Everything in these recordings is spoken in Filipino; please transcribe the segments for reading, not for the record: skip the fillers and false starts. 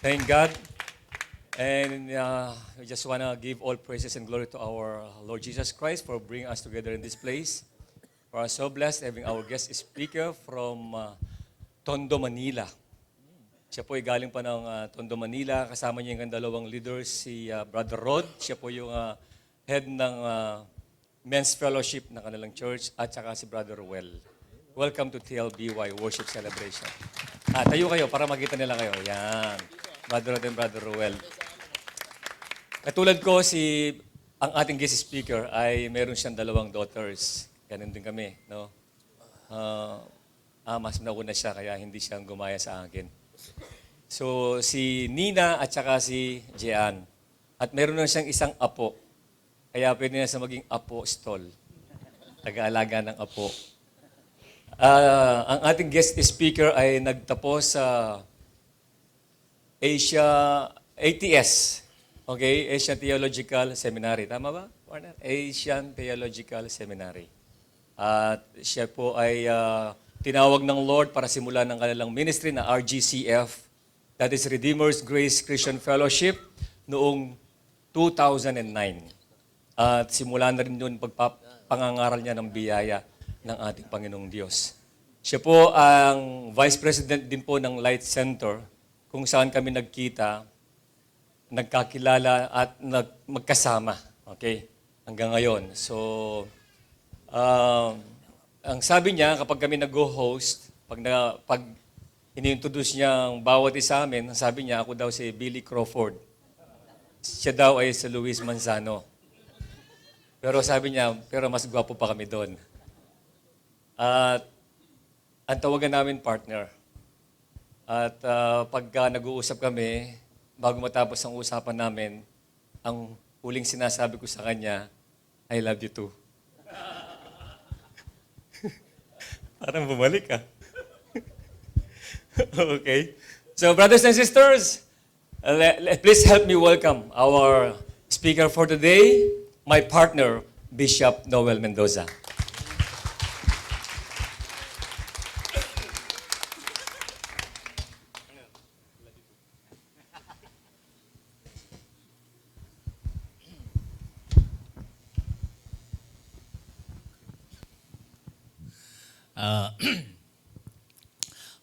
Thank God. And we just want to give all praises and glory to our Lord Jesus Christ for bringing us together in this place. We are so blessed having our guest speaker from Tondo, Manila. Siya po ay galing pa ng Tondo, Manila. Kasama niya yung dalawang leaders, si Brother Rod. Siya po yung head ng Men's Fellowship ng kanilang church at saka si Brother Well. Welcome to TLBY Worship Celebration. Tayo kayo para makita nila kayo. Yan. Brother Rod and Brother Well. Katulad ko, ang ating guest speaker ay meron siyang dalawang daughters. Ganun din kami, no? Mas nauna siya, kaya hindi siya gumaya sa akin. So, si Nina at saka si Jean. At meron na siyang isang apo. Kaya pwede na siya maging apostol. Taga-alaga ng apo. Ang ating guest speaker ay nagtapos sa ATS. Okay, Asian Theological Seminary. Tama ba, Warner? Asian Theological Seminary. At siya po ay tinawag ng Lord para simulan ng kanilang ministry na RGCF, that is Redeemer's Grace Christian Fellowship, noong 2009. At simula na rin yun pagpapangangaral niya ng biyaya ng ating Panginoong Diyos. Siya po ang Vice President din po ng Light Center, kung saan kami nagkita, nagkakilala at magkasama. Okay? Hanggang ngayon. So, ang sabi niya, kapag kami nag-host, pag ini-introduce niya ang bawat isa amin, sabi niya, ako daw si Billy Crawford. Siya daw ay si Luis Manzano. Pero sabi niya, pero mas gwapo pa kami doon. At ang tawagan namin partner. At pagka nag-uusap kami, bago matapos ang usapan namin, ang huling sinasabi ko sa kanya, I love you too. Parang bumalik ah. Okay. So brothers and sisters, please help me welcome our speaker for today, my partner, Bishop Noel Mendoza.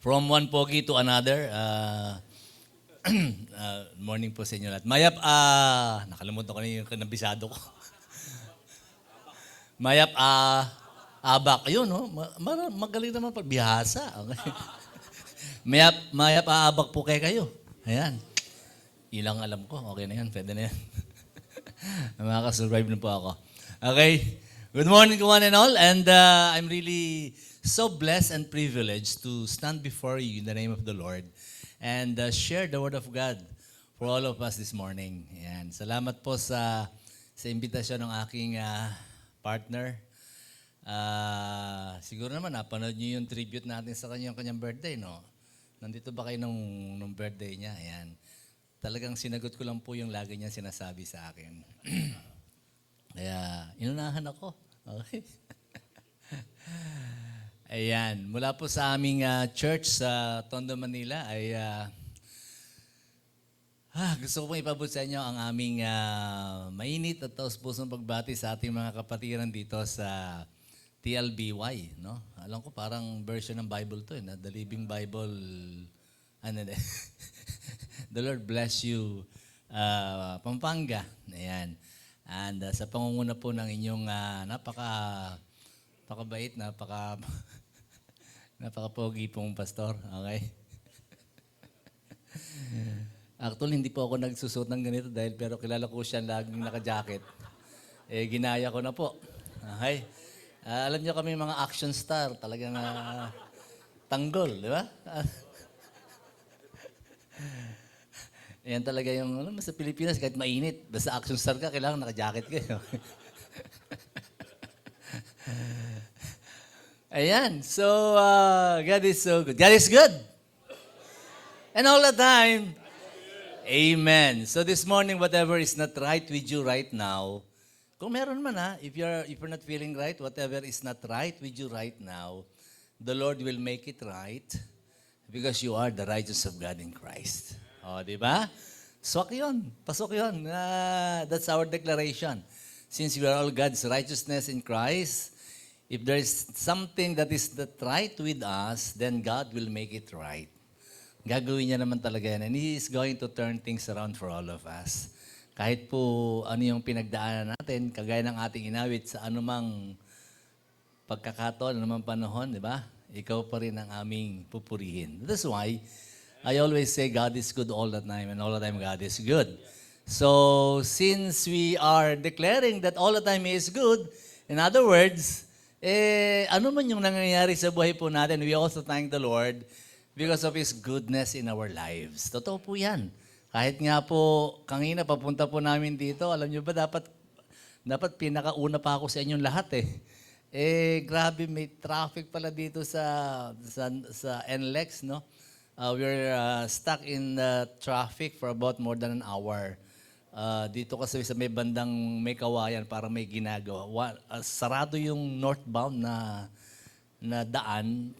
From one pogi to another, morning po sa inyo lahat. Mayap, nakalimutan ko na yung kanabisado ko. Mayap, abak. Ayun, no? Magaling naman pag bihasa. Okay. Mayap, abak po kayo. Ayan. Ilang alam ko. Okay na yan. Pwede na yan. Makakasurvive na po ako. Okay. Good morning to one and all. And I'm really so blessed and privileged to stand before you in the name of the Lord and share the Word of God for all of us this morning. Ayan. Salamat po sa imbitasyon ng aking partner. Siguro naman napanood niyo yung tribute natin sa kanyang birthday, no? Nandito ba kayo nung birthday niya? Ayan. Talagang sinagot ko lang po yung lagi niya sinasabi sa akin. Kaya inunahan ako. Okay. Ayan, mula po sa aming church sa Tondo, Manila ay gusto ko pong ipabot sa inyo ang aming mainit at taos-pusong pagbati sa ating mga kapatiran dito sa TLBY. No? Alam ko parang version ng Bible to, The Living Bible. The Lord bless you, Pampanga. Ayan. And sa pangunguna po ng inyong napakabait, napaka-pogi pong pastor. Okay? Actually, hindi po ako nagsusuot ng ganito pero kilala ko siya laging naka-jacket. Ginaya ko na po. Okay? Alam niyo kami mga action star, talagang tanggol, di ba? Yan talaga yung, sa Pilipinas, kahit mainit, basta action star ka, kailangan naka-jacket ka. Ayan. So, God is so good. God is good. And all the time. Amen. So this morning, whatever is not right with you right now, kung meron man if you're not feeling right, whatever is not right with you right now, the Lord will make it right because you are the righteousness of God in Christ. O, di ba? Swak yun. Pasok yun. That's our declaration. Since we are all God's righteousness in Christ, if there is something that is not right with us, then God will make it right. Gagawin niya naman talaga yan. And He is going to turn things around for all of us. Kahit po ano yung pinagdaanan natin, kagaya ng ating inawit sa anumang pagkakataon, anumang panahon, di ba? Ikaw pa rin ang aming pupurihin. That's why I always say God is good all the time and all the time God is good. So, since we are declaring that all the time He is good, in other words, ano man yung nangyayari sa buhay po natin, we also thank the Lord because of His goodness in our lives. Totoo po yan. Kahit nga po, kanina papunta po namin dito, alam nyo ba, dapat pinakauna pa ako sa inyong lahat eh. Grabe, may traffic pala dito sa NLEX, no? We're stuck in the traffic for about more than an hour. Dito kasi sa may bandang may kawayan, para may ginagawa. Sarado yung northbound na daan,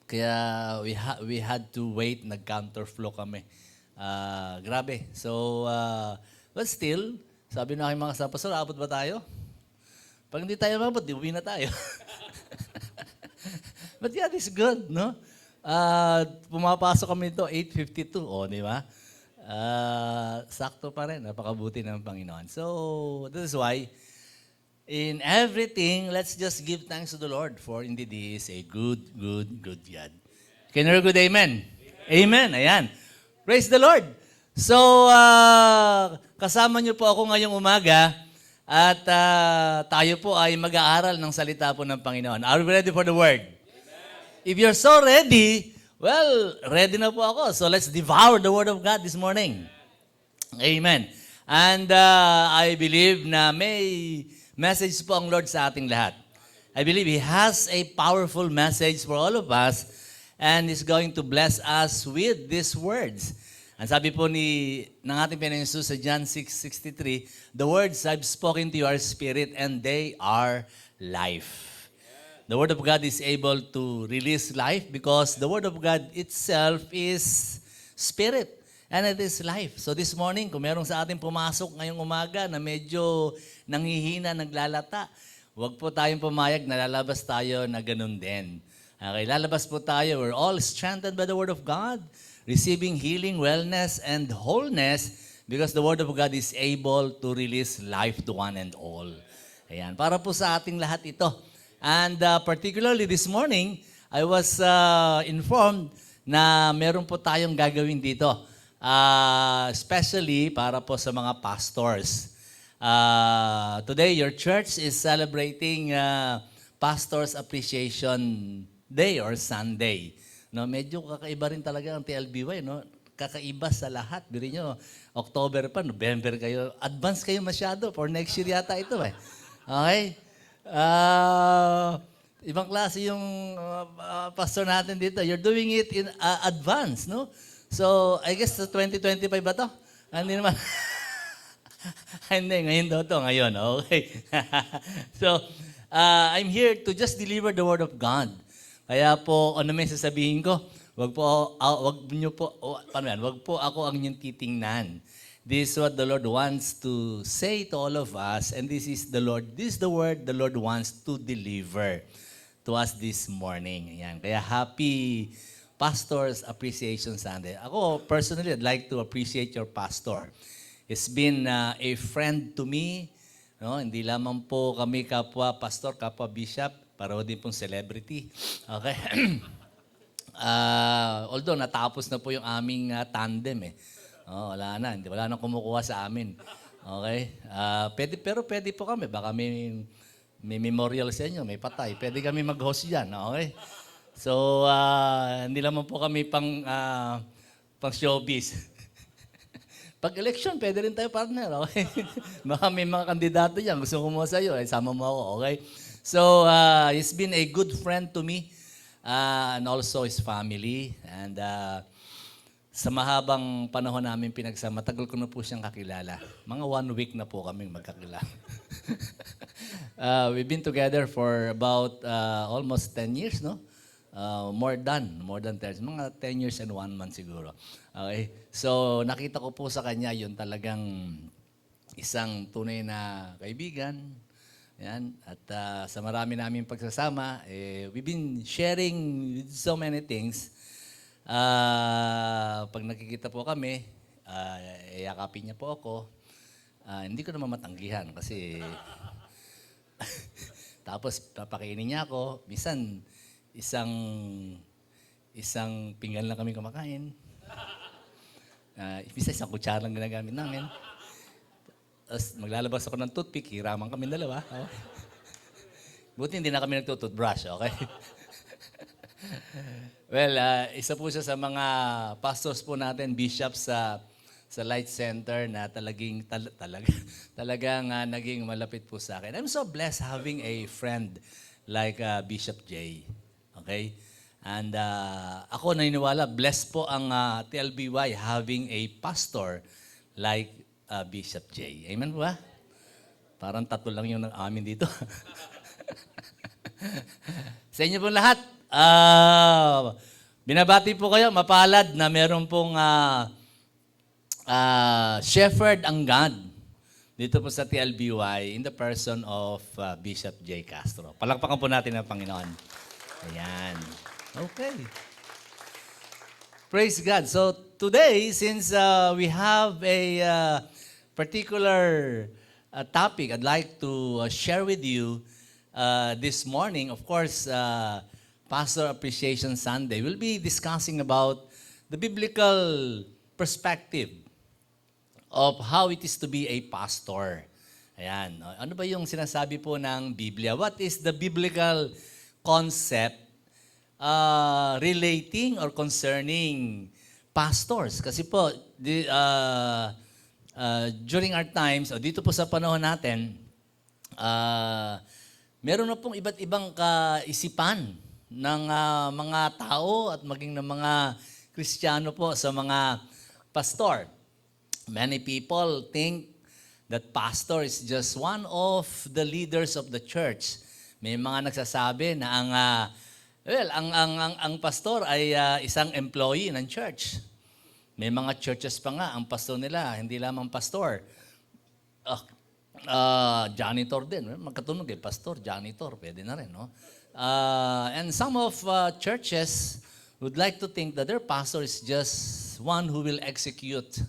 kaya we had to wait, nag-counterflow kami. Grabe. So, but still, sabi na aking mga kasama, Pastor, abot ba tayo? Pag hindi tayo mabot, di uwi na tayo. But yeah, this is good, no? Pumapasok kami ito, 8:52, di ba? Sakto pa rin, napakabuti ng Panginoon. So, this is why, in everything, let's just give thanks to the Lord, for indeed He is a good God. Can you hear good amen? Amen, ayan. Praise the Lord. So, kasama niyo po ako ngayong umaga at tayo po ay mag-aaral ng salita po ng Panginoon. Are we ready for the Word? Amen. If you're so ready, well, ready na po ako. So let's devour the Word of God this morning. Amen. And I believe na may message po ang Lord sa ating lahat. I believe He has a powerful message for all of us and is going to bless us with these words. Ang sabi po ng ating Panginoon Jesus sa John 6:63, the words I've spoken to your spirit and they are life. The Word of God is able to release life because the Word of God itself is spirit and it is life. So this morning, kung merong sa ating pumasok ngayong umaga na medyo nanghihina, naglalata, huwag po tayong pumayag na lalabas tayo na ganun din. Okay, lalabas po tayo. We're all strengthened by the Word of God, receiving healing, wellness, and wholeness because the Word of God is able to release life to one and all. Ayan, para po sa ating lahat ito. And particularly this morning, I was informed na meron po tayong gagawin dito. Especially para po sa mga pastors. Today, your church is celebrating Pastors Appreciation Day or Sunday. No, medyo kakaiba rin talaga ang TLBY, no? Kakaiba sa lahat. Biri nyo, October pa, November kayo. Advance kayo masyado for next year yata ito eh. Okay? Ibang klase yung pastor natin dito. You're doing it in advance, no? So, I guess sa 2025 ba to? Hindi naman. Hindi, ngayon daw to. Ngayon, okay. So, I'm here to just deliver the Word of God. Kaya po, ano may sasabihin ko? Wag po ako ang inyong titingnan. This is what the Lord wants to say to all of us, and this is the word the Lord wants to deliver to us this morning. Ayan. Kaya happy Pastors Appreciation Sunday. Ako, personally, I'd like to appreciate your pastor. He's been a friend to me. No? Hindi lamang po kami kapwa pastor, kapwa bishop, pareho din pong celebrity. Okay. Although natapos na po yung aming tandem eh. Wala nang kumukuha sa amin. Okay? Pero pwede po kami. Baka may memorial sa inyo, may patay. Pwede kami mag-host dyan. Okay? So, hindi naman po kami pang showbiz. Pag election, pwede rin tayo partner. Okay? Baka may mga kandidato dyan. Gusto kumuha sa iyo. Sama mo ako. Okay? So, he's been a good friend to me and also his family. And sa mahabang panahon namin pinagsama, tagal ko na po siyang kakilala. Mga 1 week na po kaming magkakilala. We've been together for about almost 10 years, no? More than 10. Mga 10 years and 1 month siguro. Okay? So, nakita ko po sa kanya yung talagang isang tunay na kaibigan. Yan. At sa marami namin pagsasama, we've been sharing so many things. Pag nakikita po kami, yakapin niya po ako. Hindi ko naman matanggihan kasi tapos papakainin niya ako. Minsan, isang pinggan lang kami kumakain. Minsan, isang kutsara lang ginagamit namin. Tapos maglalabas ako ng toothpick, hiraman kami dalawa. Oh. Buti hindi na kami nagtutoothbrush, okay? Well, isa po siya sa mga pastors po natin, bishops sa Light Center na talagang naging malapit po sa akin. I'm so blessed having a friend like Bishop J. Okay? And ako naniniwala, blessed po ang TLBY having a pastor like Bishop J. Amen po ba? Parang tatlo lang yung amin dito. Sa inyo po lahat, binabati po kayo, mapalad na meron pong shepherd ang God dito po sa TLBY in the person of Bishop J. Castro. Palakpakan po natin ang Panginoon. Ayan. Okay. Praise God. So today, since we have a particular topic I'd like to share with you this morning, of course, Pastor Appreciation Sunday, we'll be discussing about the biblical perspective of how it is to be a pastor. Ayan. Ano ba yung sinasabi po ng Biblia? What is the biblical concept relating or concerning pastors? Kasi po, during our times, o dito po sa panahon natin, meron na pong iba't ibang kaisipan ng mga tao at maging ng mga Kristiyano po sa mga pastor. Many people think that pastor is just one of the leaders of the church. May mga nagsasabi na ang pastor ay isang employee ng church. May mga churches pa nga, ang pastor nila, hindi lamang pastor. Janitor din. Magkatunog pastor, janitor, pwede na rin. No? And some of churches would like to think that their pastor is just one who will execute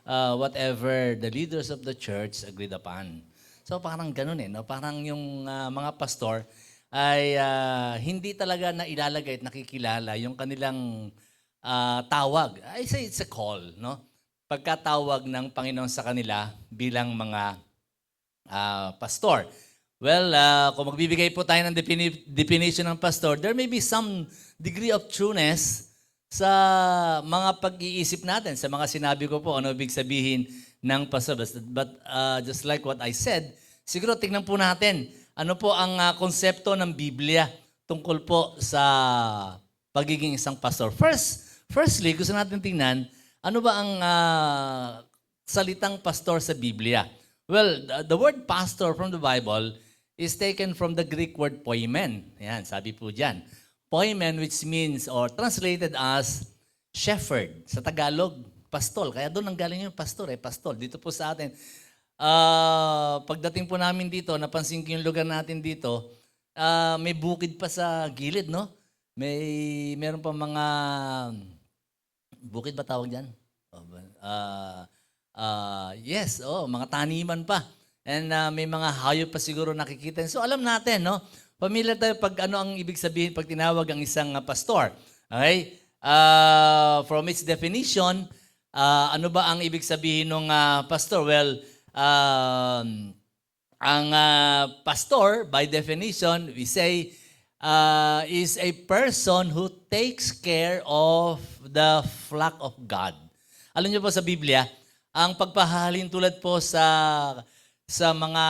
whatever the leaders of the church agreed upon. So parang ganun no? Parang yung mga pastor ay hindi talaga na ilalagay at nakikilala yung kanilang tawag. I say it's a call, no? Pagkatawag ng Panginoon sa kanila bilang mga pastor. Well, kung magbibigay po tayo ng definition ng pastor, there may be some degree of trueness sa mga pag-iisip natin, sa mga sinabi ko po, ano ibig sabihin ng pastor. But just like what I said, siguro tingnan po natin, ano po ang konsepto ng Biblia tungkol po sa pagiging isang pastor. Firstly, gusto natin tingnan, ano ba ang salitang pastor sa Biblia? Well, the word pastor from the Bible is taken from the Greek word poimen. Yan, sabi po dyan. Poimen, which means, or translated as shepherd. Sa Tagalog, pastol. Kaya doon ang galing yung pastor, pastol. Dito po sa atin, pagdating po namin dito, napansin ko yung lugar natin dito, may bukid pa sa gilid, no? Meron pa mga, bukid ba tawag dyan? Yes, mga taniman pa. And may mga hayop pa siguro nakikita. So alam natin, no? Pamilyar tayo pag ano ang ibig sabihin pag tinawag ang isang pastor. Okay? From its definition, ano ba ang ibig sabihin ng pastor? Well, ang pastor, by definition, we say, is a person who takes care of the flock of God. Alam niyo po sa Biblia, ang pagpahalin tulad po sa mga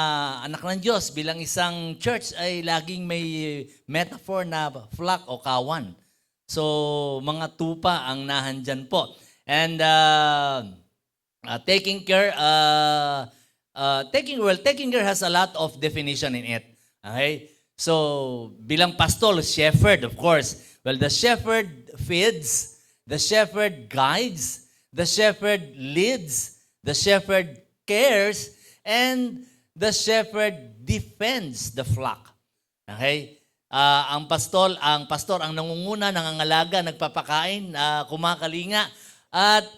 anak ng Diyos bilang isang church ay laging may metaphor na flock o kawan. So, mga tupa ang nahandyan po. And taking care has a lot of definition in it. Okay? So, bilang pastor, shepherd, of course. Well, the shepherd feeds, the shepherd guides, the shepherd leads, the shepherd cares, and the shepherd defends the flock. Okay? Ang pastor ang nangunguna, nangangalaga, nagpapakain, kumakalinga, at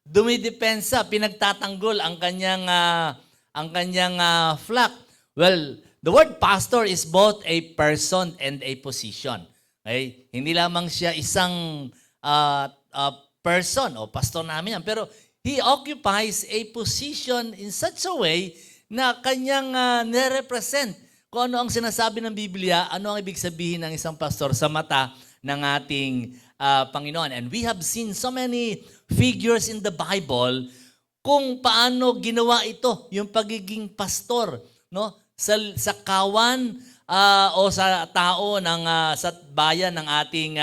dumidepensa, pinagtatanggol ang kanyang flock. Well, the word pastor is both a person and a position. Okay? Hindi lamang siya isang person o pastor namin yan, pero he occupies a position in such a way na kanyang nire-represent kung ano ang sinasabi ng Biblia, ano ang ibig sabihin ng isang pastor sa mata ng ating Panginoon. And we have seen so many figures in the Bible kung paano ginawa ito, yung pagiging pastor, no? Sa kawan o sa tao sa bayan ng ating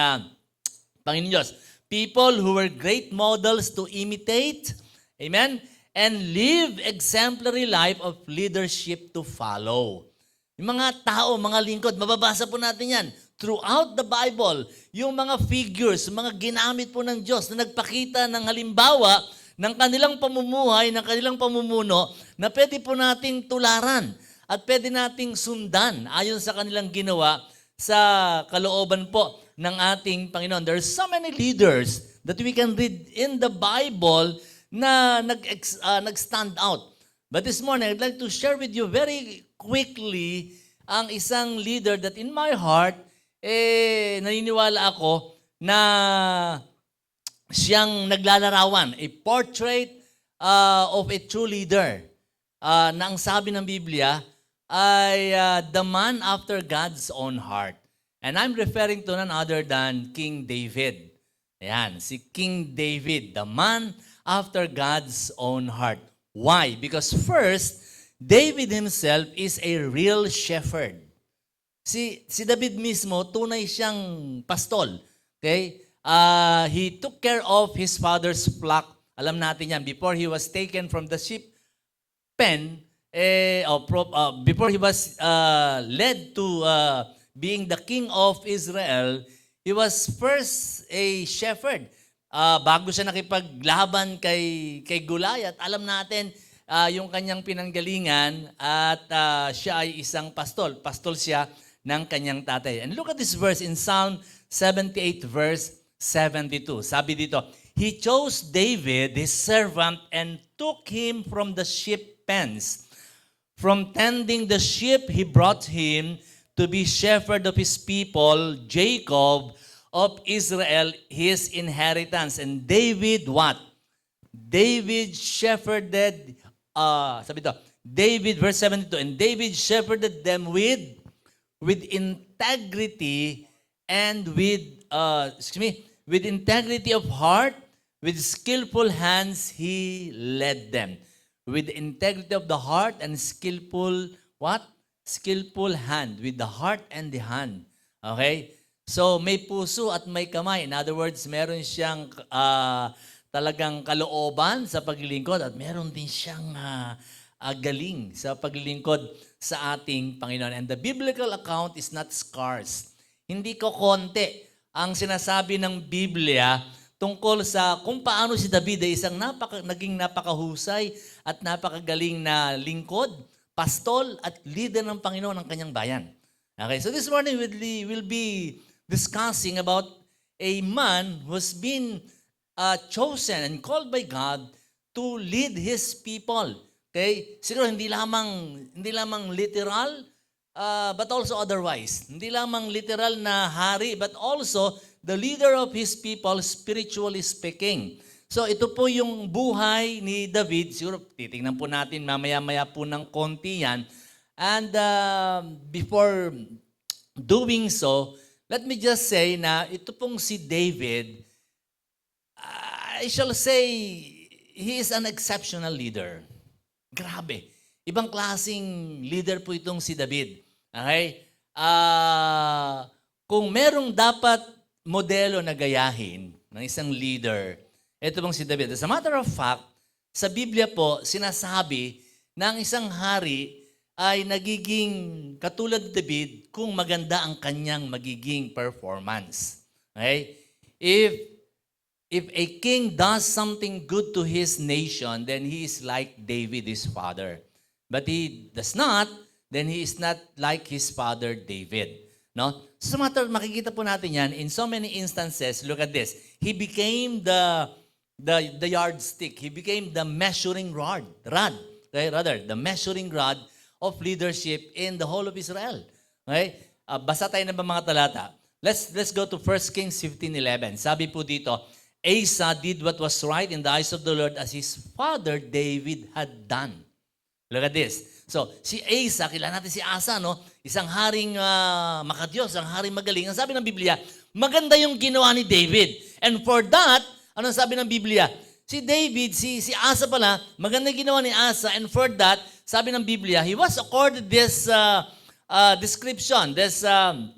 Panginoon Diyos. People who were great models to imitate, amen, and live exemplary life of leadership to follow. Yung mga tao, mga lingkod, mababasa po natin yan. Throughout the Bible, yung mga figures, mga ginamit po ng Diyos na nagpakita ng halimbawa ng kanilang pamumuhay, ng kanilang pamumuno na pwede po nating tularan at pwede nating sundan ayon sa kanilang ginawa sa kalooban po ng ating Panginoon. There are so many leaders that we can read in the Bible na nag-stand out. But this morning, I'd like to share with you very quickly ang isang leader that in my heart, naniniwala ako na siyang naglalarawan, a portrait of a true leader na ang sabi ng Biblia ay the man after God's own heart. And I'm referring to none other than King David. Ayan, si King David, the man after God's own heart. Why? Because first, David himself is a real shepherd. Si David mismo, tunay siyang pastol. Okay? He took care of his father's flock. Alam natin yan, before he was taken from the sheep pen, before he was led to being the king of Israel, he was first a shepherd. Bago siya nakipaglaban kay Goliath, alam natin yung kanyang pinanggalingan at siya ay isang pastol. Pastol siya ng kanyang tatay. And look at this verse in Psalm 78 verse 72. Sabi dito, He chose David, his servant, and took him from the sheep pens. From tending the sheep, he brought him to be shepherd of his people, Jacob, of Israel, his inheritance. And David, what? David shepherded, David, verse 72, and David shepherded them with integrity and with integrity of heart, with skillful hands, he led them. With integrity of the heart and skillful, what? Skillful hand. With the heart and the hand. Okay? So, may puso at may kamay. In other words, meron siyang talagang kalooban sa paglilingkod at meron din siyang galing sa paglilingkod sa ating Panginoon. And the biblical account is not scarce. Hindi ko konti ang sinasabi ng Biblia tungkol sa kung paano si David ay isang naging napakahusay at napakagaling na lingkod, pastol at leader ng Panginoon ng kanyang bayan. Okay, so this morning we'll be discussing about a man who's been chosen and called by God to lead His people. Okay? Siguro hindi lamang literal, but also otherwise. Hindi lamang literal na hari, but also the leader of His people, spiritually speaking. So ito po yung buhay ni David. Siguro titingnan po natin mamaya-maya po ng konti yan. And before doing so, let me just say na ito pong si David, I shall say, he is an exceptional leader. Grabe. Ibang klaseng leader po itong si David. Okay? Kung merong dapat modelo na gayahin ng isang leader, ito pong si David. As a matter of fact, sa Biblia po, sinasabi na ang isang hari ay nagiging katulad ni David kung maganda ang kanyang magiging performance. Okay? If a king does something good to his nation, then he is like David, his father. But he does not, then he is not like his father David. No? So makikita po natin yan in so many instances. Look at this. He became the yardstick. He became the measuring rod. Okay? Rather, the measuring rod of leadership in the whole of Israel. Okay? Basa tayo ng mga talata. Let's go to 1 Kings 15:11. Sabi po dito, Asa did what was right in the eyes of the Lord as his father David had done. Look at this. So, si Asa, kilala natin si Asa, no? Isang haring makadiyos, isang haring magaling. Ang sabi ng Biblia, maganda yung ginawa ni David. And for that, ano sabi ng Biblia? Si David, si Asa pala, maganda yung ginawa ni Asa. And for that, sabi ng Biblia, he was accorded this description, this, ang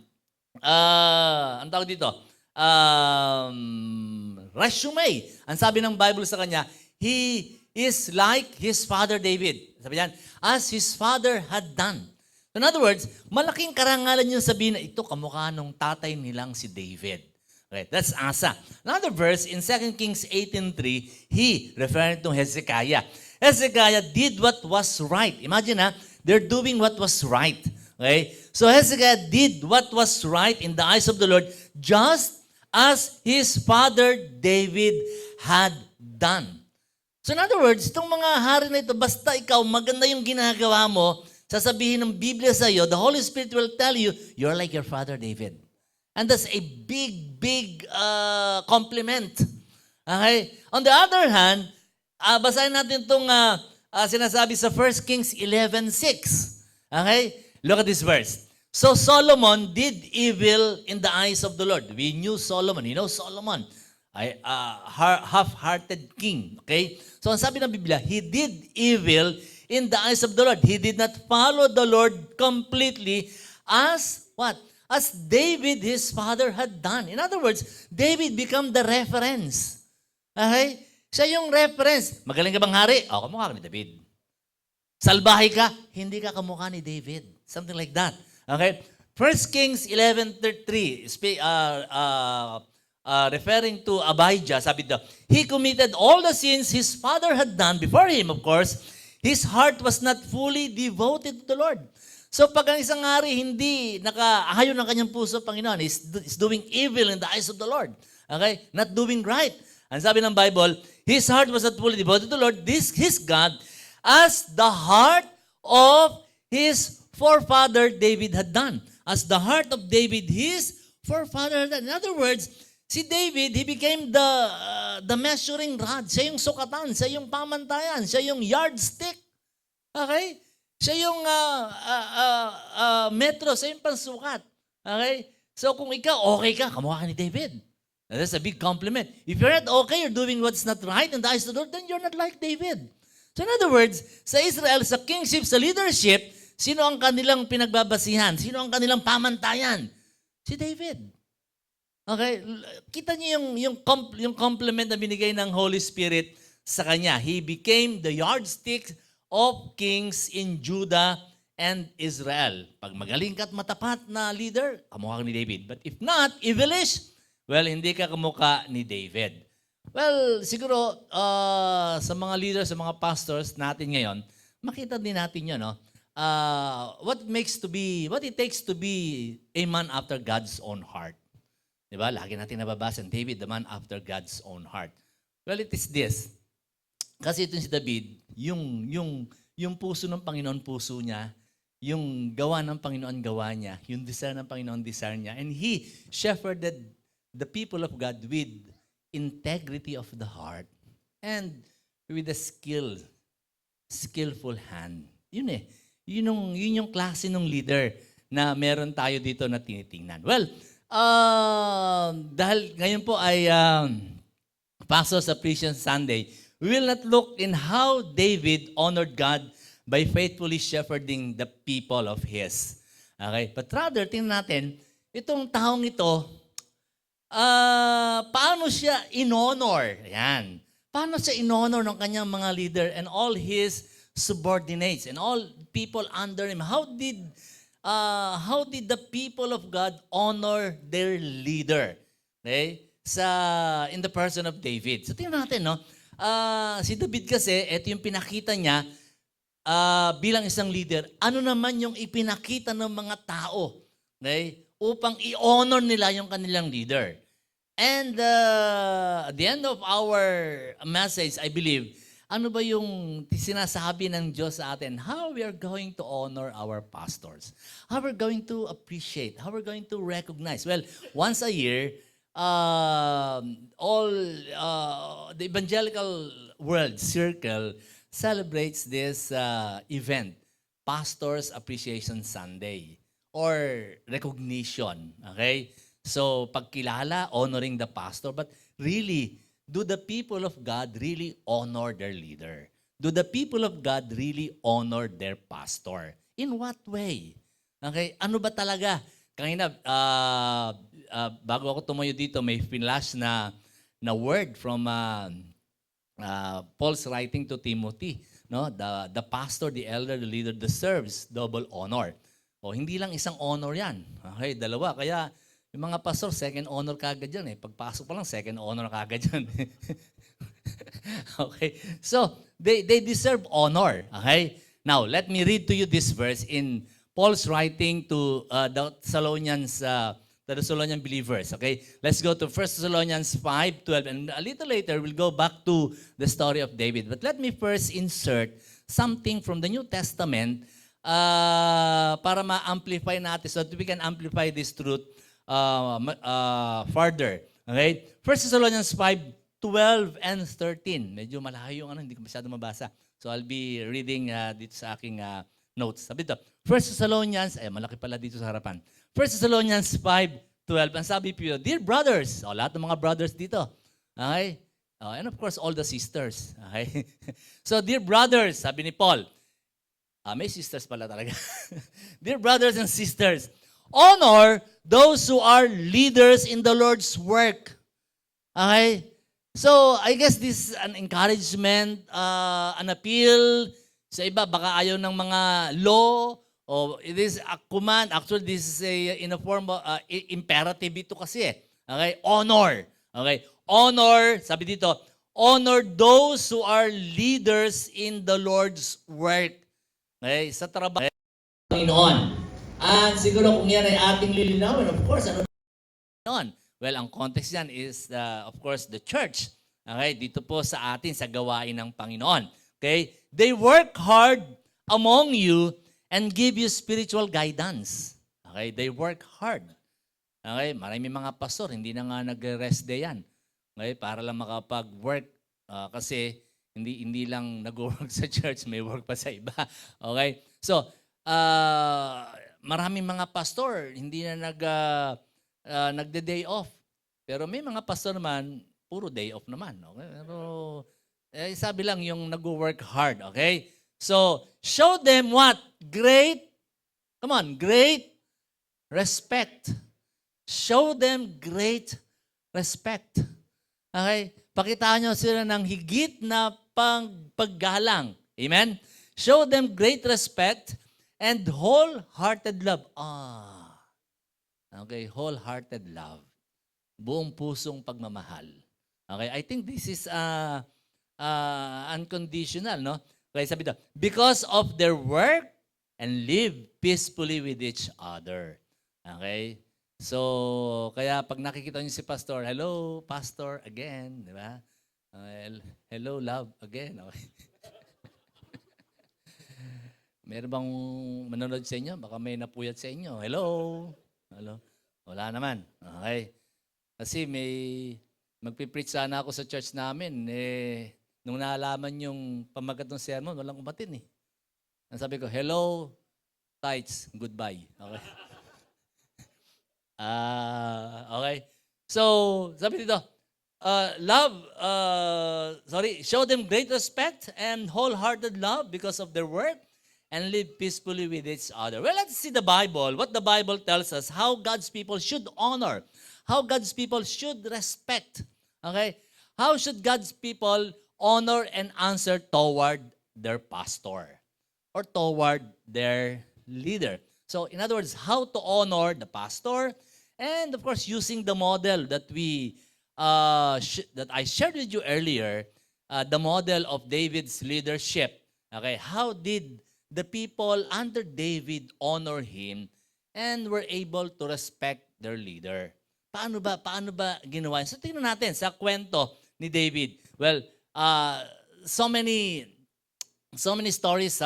tawag dito, resume. Ang sabi ng Bible sa kanya, he is like his father David. Sabi niyan, as his father had done. In other words, malaking karangalan yung sabihin na ito kamukha nung tatay nilang si David. Okay, that's Asa. Another verse in 2 Kings 18:3, he, referring to Hezekiah. Hezekiah did what was right. Imagine they're doing what was right. Okay? So Hezekiah did what was right in the eyes of the Lord, just as his father David had done. So in other words, itong mga hari na ito, basta ikaw, maganda yung ginagawa mo, sasabihin ng Biblia sa iyo, the Holy Spirit will tell you, you're like your father David. And that's a big compliment. Okay? On the other hand, basahin natin itong sinasabi sa 1 Kings 11:6. Okay? Look at this verse. So Solomon did evil in the eyes of the Lord. We knew Solomon. You know Solomon, half-hearted king. Okay? So ang sabi ng Biblia, he did evil in the eyes of the Lord. He did not follow the Lord completely as what? As David, his father, had done. In other words, David became the reference. Okay? Siya yung reference. Magaling ka bang hari? O, kamukha ka ni David. Salbahe ka? Hindi ka kamukha ni David. Something like that. Okay? 1 Kings 11:3, referring to Abijah, sabi daw, he committed all the sins his father had done before him, of course. His heart was not fully devoted to the Lord. So pag ang isang hari hindi nakaayon ng kanyang puso, Panginoon, is doing evil in the eyes of the Lord. Okay? Not doing right. Ang sabi ng Bible, his heart was not fully devoted to the Lord, his God, as the heart of his forefather David had done. As the heart of David, his forefather had done. In other words, si David, he became the measuring rod. Siya yung sukatan, siya yung pamantayan, siya yung yardstick. Okay? Siya yung metro, siya yung pansukat. Okay? So kung ikaw, okay ka, kamukha ka ni David. That's a big compliment. If you're not okay, you're doing what's not right in the eyes of the Lord, then you're not like David. So in other words, sa Israel, sa kingship, sa leadership, sino ang kanilang pinagbabasihan? Sino ang kanilang pamantayan? Si David. Okay? Kita niyo yung compliment na binigay ng Holy Spirit sa kanya. He became the yardstick of kings in Judah and Israel. Pag magaling ka at matapat na leader, kamukha ka ni David. But if not, evilish, well, hindi ka kamukha ni David. Well, siguro sa mga leaders, sa mga pastors natin ngayon, makita din natin yun, no? What it takes to be a man after God's own heart. Diba? Lagi natin nababasa, David, the man after God's own heart. Well, it is this. Kasi ito si David, yung puso ng Panginoon, puso niya, yung gawa ng Panginoon, gawa niya, yung desire ng Panginoon, desire niya. And he shepherded the people of God with integrity of the heart and with a skillful hand. Yun yun yung klase ng leader na meron tayo dito na tinitingnan. Well, dahil ngayon po ay Pastor's Appreciation Sunday, we will not look in how David honored God by faithfully shepherding the people of his. Okay? But rather, tingnan natin, itong taong ito, paano siya in-honor? Yan. Paano siya in-honor ng kanyang mga leader and all his subordinates and all people under him. How did the people of God honor their leader? Okay? In the person of David. So tingnan natin, no? Si David kasi, ito yung pinakita niya bilang isang leader. Ano naman yung ipinakita ng mga tao, okay? Upang i-honor nila yung kanilang leader. And at the end of our message, I believe, ano ba yung sinasabi ng Diyos sa atin? How we are going to honor our pastors. How we're going to appreciate. How we're going to recognize. Well, once a year, the evangelical world circle celebrates this event, Pastors Appreciation Sunday or recognition. Okay? So, pagkilala, honoring the pastor, but really, do the people of God really honor their leader? Do the people of God really honor their pastor? In what way? Okay, ano ba talaga? Kanina, bago ako tumayo dito, may flash na word from Paul's writing to Timothy. No? The pastor, the elder, the leader deserves double honor. O, hindi lang isang honor yan. Okay, dalawa. Kaya, yung mga pastor, second honor kagad yan eh. Pagpasok pa lang, second honor kagad yan. Okay. So, they deserve honor. Okay? Now, let me read to you this verse in Paul's writing to the Thessalonian believers. Okay? Let's go to 1 Thessalonians 5:12. And a little later, we'll go back to the story of David. But let me first insert something from the New Testament para ma-amplify natin so that we can amplify this truth further. Okay? 1 Thessalonians 5:12 and 13. Medyo malayo yung hindi ko masyado mabasa. So I'll be reading dito sa aking notes. Sabi dito, 1 Thessalonians, malaki pala dito sa harapan. 1 Thessalonians 5:12. Ang sabi po, dear brothers, lahat ng mga brothers dito. Okay? And of course, all the sisters. Okay? So dear brothers, sabi ni Paul, may sisters pala talaga. Dear brothers and sisters, honor those who are leaders in the Lord's work. Okay? So, I guess this is an encouragement, an appeal. Sa iba, baka ayaw ng mga law, or it is a command. Actually, this is in a form of imperative ito kasi eh. Okay? Honor. Okay? Honor, sabi dito, honor those who are leaders in the Lord's work. Okay? Sa trabaho. Panginoon. At siguro kung yan ay ating lilinawin, of course, ano Panginoon? Well, ang context yan is, of course, the church. Okay? Dito po sa atin, sa gawain ng Panginoon. Okay? They work hard among you and give you spiritual guidance. Okay? They work hard. Okay? Maraming mga pastor, hindi na nga nag-rest day yan. Okay? Para lang makapag-work. Kasi hindi lang nag-work sa church, may work pa sa iba. Okay? So, maraming mga pastor, hindi na nagde-day off. Pero may mga pastor naman, puro day off naman. Okay? Pero sabi lang yung nag-work hard. Okay? So, show them what? Great respect. Show them great respect. Okay? Pakitaan nyo sila ng higit na paggalang. Amen? Show them great respect and wholehearted love. Okay, wholehearted love. Buong pusong pagmamahal. Okay, I think this is unconditional, no? Okay, sabi daw, because of their work and live peacefully with each other. Okay? So, kaya pag nakikita niyo si pastor, hello, pastor, again, di ba? Hello, love, again. Okay. Meron bang manonood sa inyo? Baka may napuyat sa inyo. Hello? Hello? Wala naman. Okay. Kasi magpipreach sana ako sa church namin. Nung naalaman yung pamagat ng sermon, walang umatin eh. Ang sabi ko, hello, tithes, goodbye. Okay. Okay. So, sabi dito, show them great respect and wholehearted love because of their work and live peacefully with each other. Well, let's see the Bible, what the Bible tells us, how God's people should honor, how God's people should respect. Okay? How should God's people honor and answer toward their pastor or toward their leader. So in other words, how to honor the pastor, and of course using the model that that I shared with you earlier, the model of David's leadership. Okay, how did the people under David honor him and were able to respect their leader? Paano ba ginawa yun? So tingnan natin sa kwento ni David. Well, so many stories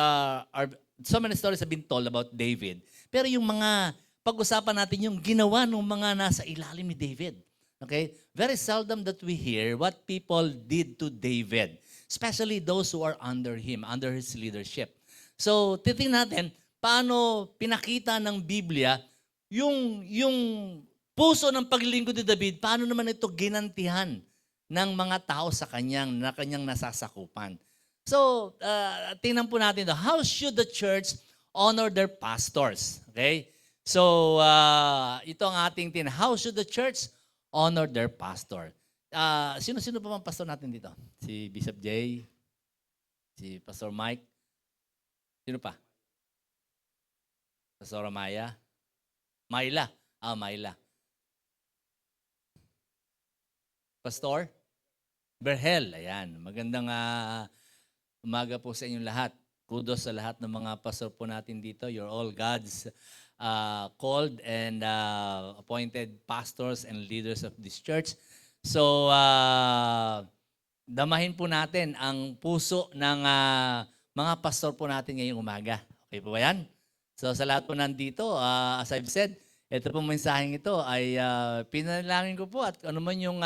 so many stories have been told about David. Pero yung mga pag-usapan natin yung ginawa ng mga nasa ilalim ni David. Okay? Very seldom that we hear what people did to David, especially those who are under him, under his leadership. So, titingnan natin paano pinakita ng Biblia yung puso ng paglilingkod ni David, paano naman ito ginantihan ng mga tao sa kanyang nasasakupan. So, tingnan po natin ito. How should the church honor their pastors? Okay? So, ito ang ating how should the church honor their pastor? Sino-sino pa mang pastor natin dito? Si Bishop J? Si Pastor Mike? Sino pa? Pastor Maya? Myla? Myla. Pastor? Berhel. Ayan. Magandang umaga po sa inyong lahat. Kudos sa lahat ng mga pastor po natin dito. You're all God's called and appointed pastors and leaders of this church. So, damahin po natin ang puso ng mga pastor po natin ngayong umaga. Okay po ba yan? So, sa lahat po nandito, as I've said, ito po mensaheng ito ay pinalangin ko po at ano man yung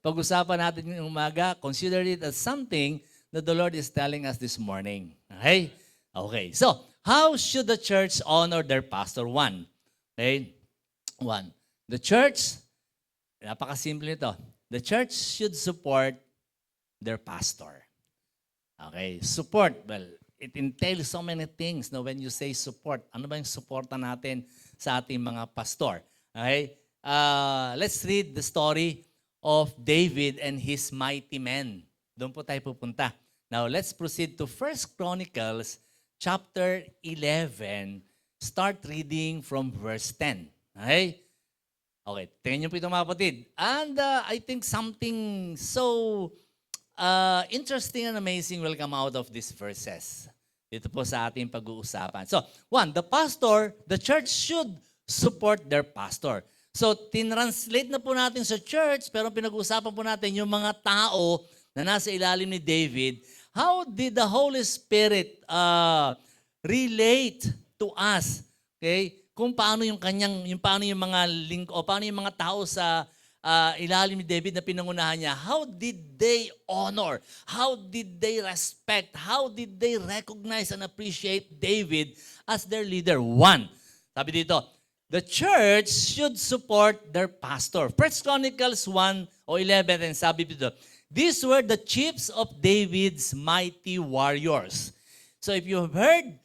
pag-usapan natin ngayong umaga, consider it as something that the Lord is telling us this morning. Okay? Okay. So, how should the church honor their pastor? One. Okay? One. The church, napakasimple nito. The church should support their pastor. Okay? Support. Well, it entails so many things. No? When you say support, ano ba yung supportan natin sa ating mga pastor? Okay? Let's read the story of David and his mighty men. Doon po tayo pupunta. Now, let's proceed to 1 Chronicles chapter 11. Start reading from verse 10. Okay? Okay, tingnan niyo po ito mga kapatid. And I think something so interesting and amazing will come out of these verses. Dito po sa ating pag-uusapan. So, one, the church should support their pastor. So, tinranslate na po natin sa church, pero pinag-uusapan po natin yung mga tao na nasa ilalim ni David. How did the Holy Spirit relate to us? Okay? Kung paano yung paano yung mga paano yung mga tao sa ilalim ni David na pinangunahan niya, how did they honor? How did they respect? How did they recognize and appreciate David as their leader? One, sabi dito, the church should support their pastor. 1 Chronicles 1:11, and sabi dito, these were the chiefs of David's mighty warriors. So if you've heard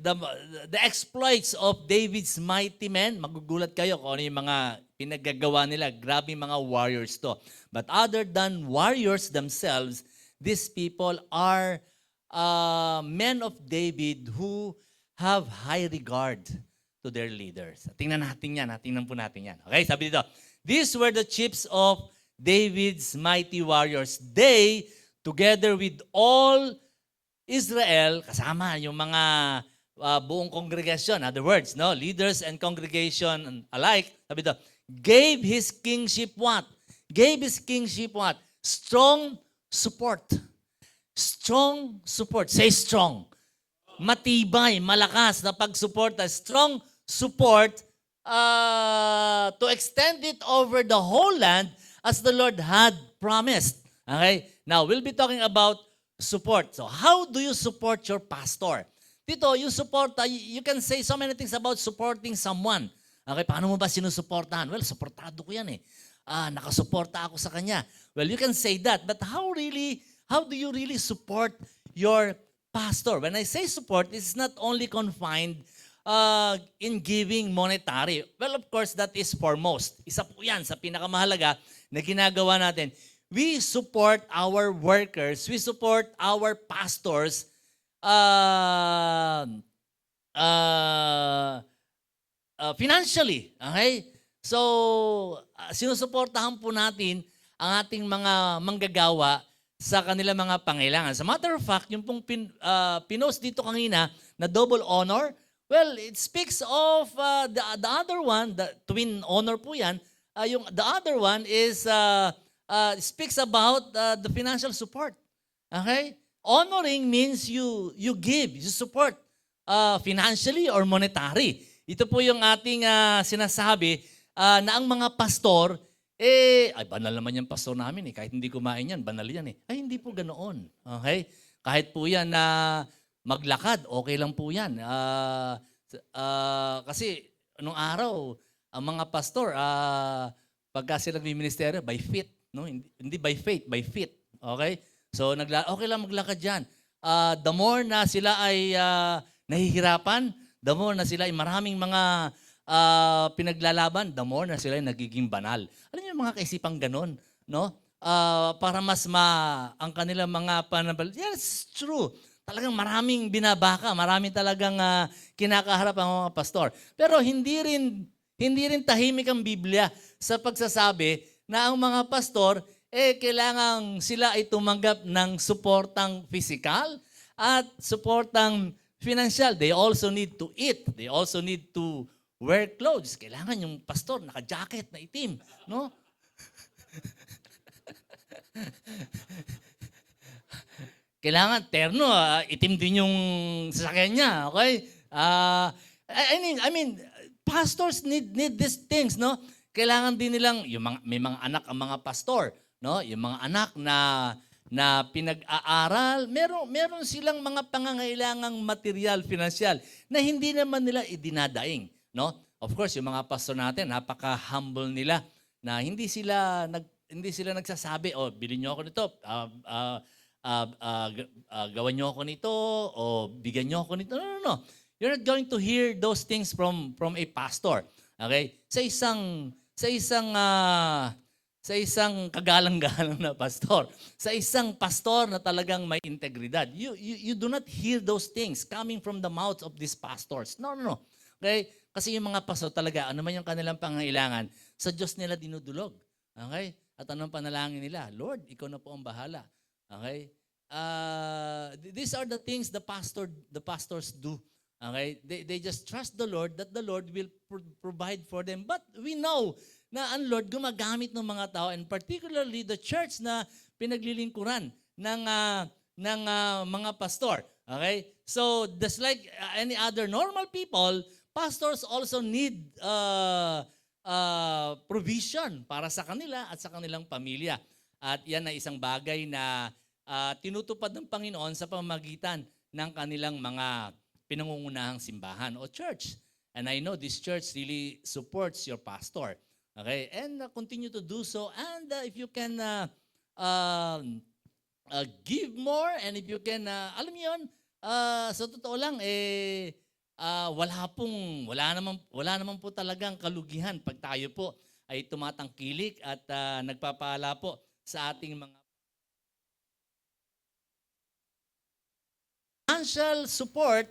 the exploits of David's mighty men, magugulat kayo kung ano yung mga pinaggagawa nila. Grabe mga warriors to. But other than warriors themselves, these people are men of David who have high regard to their leaders. Tingnan po natin yan. Okay, sabi dito, these were the chiefs of David's mighty warriors. They, together with all Israel, kasama yung mga buong congregation, in other words, no, leaders and congregation alike, sabi dito, gave his kingship what? Gave his kingship what? Strong support. Strong support. Say strong. Matibay, malakas na pagsuporta, strong support to extend it over the whole land as the Lord had promised. Okay? Now, we'll be talking about support. So, how do you support your pastor? Dito, you support, you can say so many things about supporting someone. Okay, paano mo ba sinusuportahan? Well, suportado ko yan eh. Nakasuporta ako sa kanya. Well, you can say that. But how do you really support your pastor? When I say support, it's not only confined in giving monetary. Well, of course, that is foremost. Isa po yan sa pinakamahalaga na ginagawa natin. we support our workers, we support our pastors, financially. Okay? So, sinusuportahan po natin ang ating mga manggagawa sa kanilang mga pangailangan. As a matter of fact, yung pong pinost dito kanina na double honor, well, it speaks of the other one, the twin honor po yan. The other one is speaks about the financial support. Okay? Honoring means you give, you support financially or monetary. Ito po yung ating sinasabi na ang mga pastor, ay banal naman yung pastor namin kahit hindi kumain yan, banal yan Ay, hindi po ganoon. Okay? Kahit po yan na maglakad, okay lang po yan. Kasi nung araw, ang mga pastor, pagka sila nagmi-ministeryo, by feet. No? Hindi by faith, by feet. Okay? So, okay lang maglakad yan. The more na sila ay nahihirapan, the more na sila ay maraming mga pinaglalaban, the more na sila ay nagiging banal. Alam niyo yung mga kaisipang ganon, no? Para mas ang kanilang mga panabal. Yes, true. Talagang maraming binabaka, maraming talagang kinakaharap ang mga pastor. Pero hindi rin tahimik ang Biblia sa pagsasabi na ang mga pastor kailangang sila ay tumanggap ng suportang physical at suportang financial. They also need to eat. They also need to wear clothes. Kailangan yung pastor naka-jacket na itim, no? Kailangan terno, itim din yung sasakyan niya, okay? I mean, pastors need these things, no? Kailangan din nilang may mga anak ang mga pastor, no? Yung mga anak na pinag-aaral, meron silang mga pangangailangang material, financial na hindi naman nila idinadaing, no? Of course, yung mga pastor natin, napaka-humble nila na hindi sila nagsasabi, bilhin niyo ako nito, gawan niyo ako nito, o bigyan niyo ako nito. No. You're not going to hear those things from a pastor. Okay? Sa isang kagalang-galang na pastor, sa isang pastor na talagang may integridad, you do not hear those things coming from the mouths of these pastors. No. Okay? Kasi yung mga pastor talaga, ano man yung kanilang pangangailangan, sa Diyos nila dinudulog. Okay? At anong panalangin nila? Lord, ikaw na po ang bahala. Okay? These are the things the pastors do. Okay? They just trust the Lord that the Lord will provide for them. But we know na ang Lord gumagamit ng mga tao, and particularly the church na pinaglilingkuran ng mga pastor. Okay? So, just like any other normal people, pastors also need provision para sa kanila at sa kanilang pamilya. At yan ay isang bagay na tinutupad ng Panginoon sa pamamagitan ng kanilang mga pinangungunahang simbahan o church. And I know this church really supports your pastor. Okay? And continue to do so. And if you can give more, and if you can, alam niyo yun, sa totoo lang, wala naman po talagang kalugihan pag tayo po ay tumatangkilik at nagpapala po sa ating mga financial support,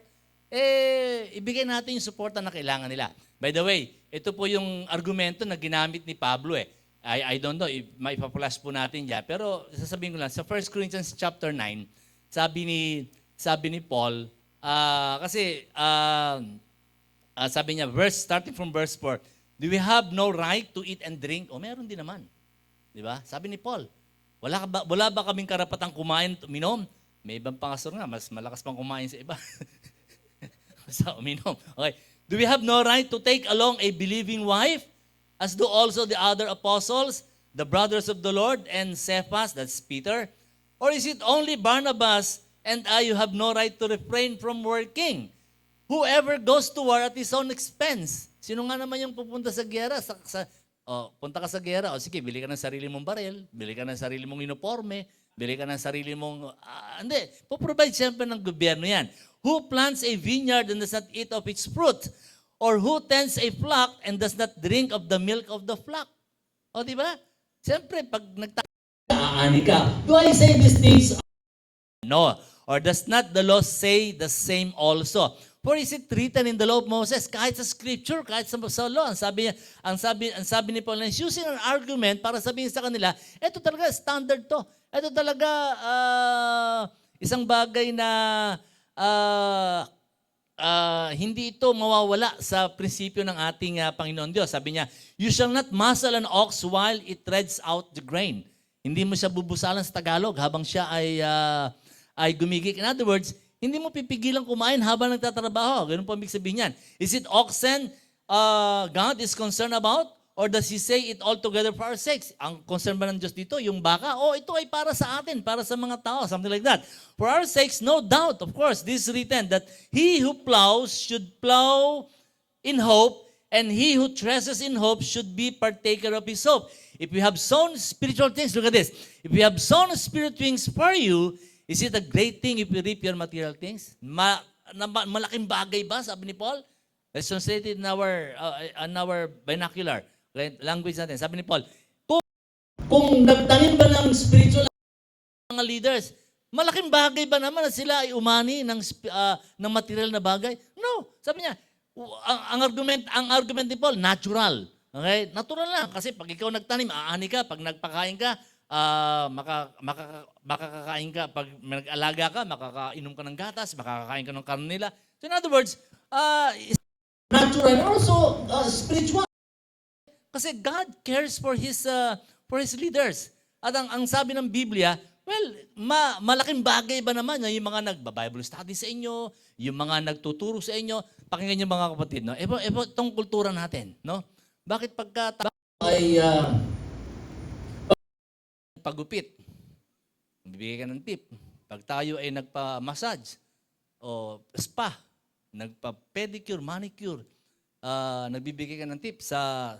ibigay natin yung support na kailangan nila. By the way, ito po yung argumento na ginamit ni Pablo I don't know if maipa-flash po natin yan, pero sasabihin ko lang, sa 1 Corinthians chapter 9, sabi ni Paul, kasi sabi niya, starting from verse 4, do we have no right to eat and drink? Meron din naman. Di ba? Sabi ni Paul, wala ba kaming karapatang kumain, uminom? May ibang pangasor nga, mas malakas pang kumain sa iba. Sa uminom. Okay. Do we have no right to take along a believing wife, as do also the other apostles, the brothers of the Lord, and Cephas, that's Peter? Or is it only Barnabas and I who have no right to refrain from working? Whoever goes to war at his own expense. Sino nga naman yung pupunta sa giyera? Punta ka sa giyera, sige, bili ka ng sarili mong baril, bili ka ng sarili mong uniforme, bili ka ng sarili mong... hindi, po-provide siyempre ng gobyerno yan. Who plants a vineyard and does not eat of its fruit? Or who tends a flock and does not drink of the milk of the flock? O, di ba? Siyempre, pag aani ka. Do I say these things? No. Or does not the law say the same also? For is it written in the law of Moses? Kahit sa scripture, kahit sa law, ang sabi ni Paul, is using an argument para sabihin sa kanila, ito talaga, standard to. Ito talaga, isang bagay na hindi ito mawawala sa prinsipyo ng ating Panginoon Diyos. Sabi niya, you shall not muzzle an ox while it treads out the grain. Hindi mo siya bubusalan sa Tagalog habang siya ay gumigik. In other words, hindi mo pipigilan kumain habang nagtatrabaho. Ganun po ang ibig sabihin niyan. Is it oxen God is concerned about? Or does He say it all together for our sakes? Ang concern ba ng Diyos dito? Yung baka? Ito ay para sa atin, para sa mga tao, something like that. For our sakes, no doubt, of course, this is written that he who plows should plow in hope, and he who treasures in hope should be partaker of his hope. If we have sown spiritual things, look at this. If we have sown spiritual things for you, is it a great thing if you reap your material things? Malaking bagay ba, sabi ni Paul? Let's translate it in our vernacular language natin. Sabi ni Paul, kung nagtanim ba ng spiritual mga leaders, malaking bagay ba naman na sila ay umani ng material na bagay? No. Sabi niya, ang argument ni Paul, natural. Okay? Natural lang. Kasi pag ikaw nagtanim, aani ka. Pag nagpakain ka, makakakain ka. Pag nag-alaga ka, makakainom ka ng gatas, makakakain ka ng karne nila. So in other words, natural and also spiritual. Kasi God cares for His leaders. At ang sabi ng Biblia, well, malaking bagay ba naman yung mga nagba-Bible study sa inyo, yung mga nagtuturo sa inyo, pakinggan niyo mga kapatid, no? Ito itong kultura natin, no? Bakit pagka ay pagupit, bibigay ka ng tip. Pag tayo ay nagpa-massage o spa, nagpa-pedicure, manicure, nagbibigay ka ng tip sa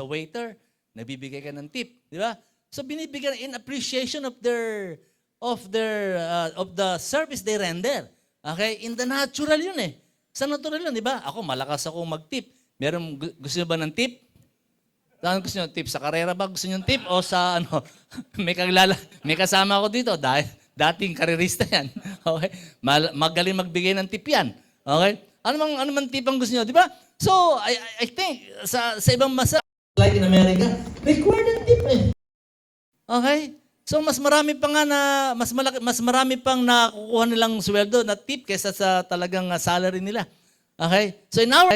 waiter, nagbibigay ka ng tip, di ba? So binibigyan in appreciation of the service they render. Okay? In the natural yun eh. Sa natural yun, di ba? Ako, malakas ako mag-tip. Gusto niyo ba ng tip? Saan gusto niyo tip? Sa karera ba gusto niyo ng tip? O sa ano? May kasama ako dito. Dating karerista yan. Okay? Magaling magbigay ng tip yan. Okay? Ano man tip ang gusto niyo, di ba? So, I think, sa ibang masa, like in America, required ng tip eh. Okay? So, mas marami marami pang nakukuha nilang sweldo na tip kaysa sa talagang salary nila. Okay? So, in our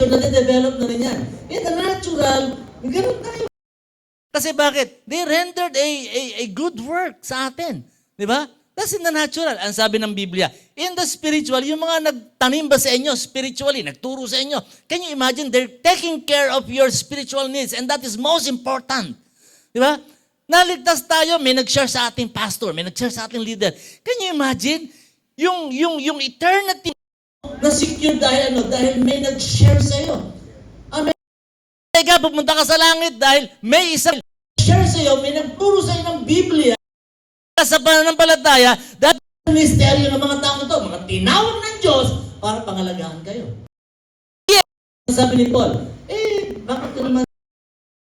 na-develop na rin yan. In the natural, ganun tayo. Kasi bakit? They rendered a good work sa atin. Di ba? That's in the natural. Ang sabi ng Biblia, in the spiritual, yung mga nagtanim ba sa inyo spiritually, nagturo sa inyo, can you imagine they're taking care of your spiritual needs and that is most important. Di ba? Naligtas tayo, may nag-share sa ating pastor, may nag-share sa ating leader. Can you imagine yung eternity na secure dahil may nag-share sa iyo. Amen. Teka, pupunta ka sa langit dahil may isang share sa iyo, may nagturo sa iyo ng Biblia. Sa pananampalataya, dahil ang misteryo ng mga tao ito, mga tinawag ng Diyos para pangalagaan kayo. Sabi ni Paul, bakit naman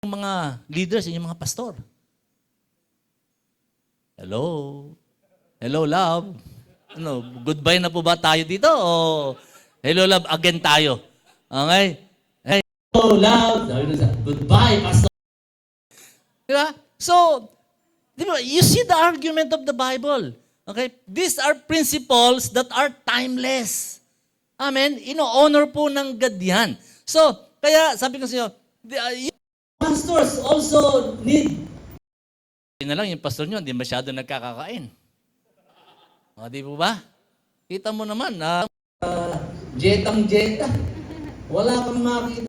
yung mga leaders, yung mga pastor? Hello? Hello, love? Ano, goodbye na po ba tayo dito? O hello, love, again tayo? Okay? Hey, hello, love. Goodbye, pastor. Diba? So, you see the argument of the Bible. Okay? These are principles that are timeless. Amen? Ino-honor po ng God yan. So, kaya sabi ko sa inyo, pastors also need. Yun na lang, yung pastor nyo, hindi masyado nagkakakain. O, di po ba? Kita mo naman, jetang-jeta. Wala kang makita.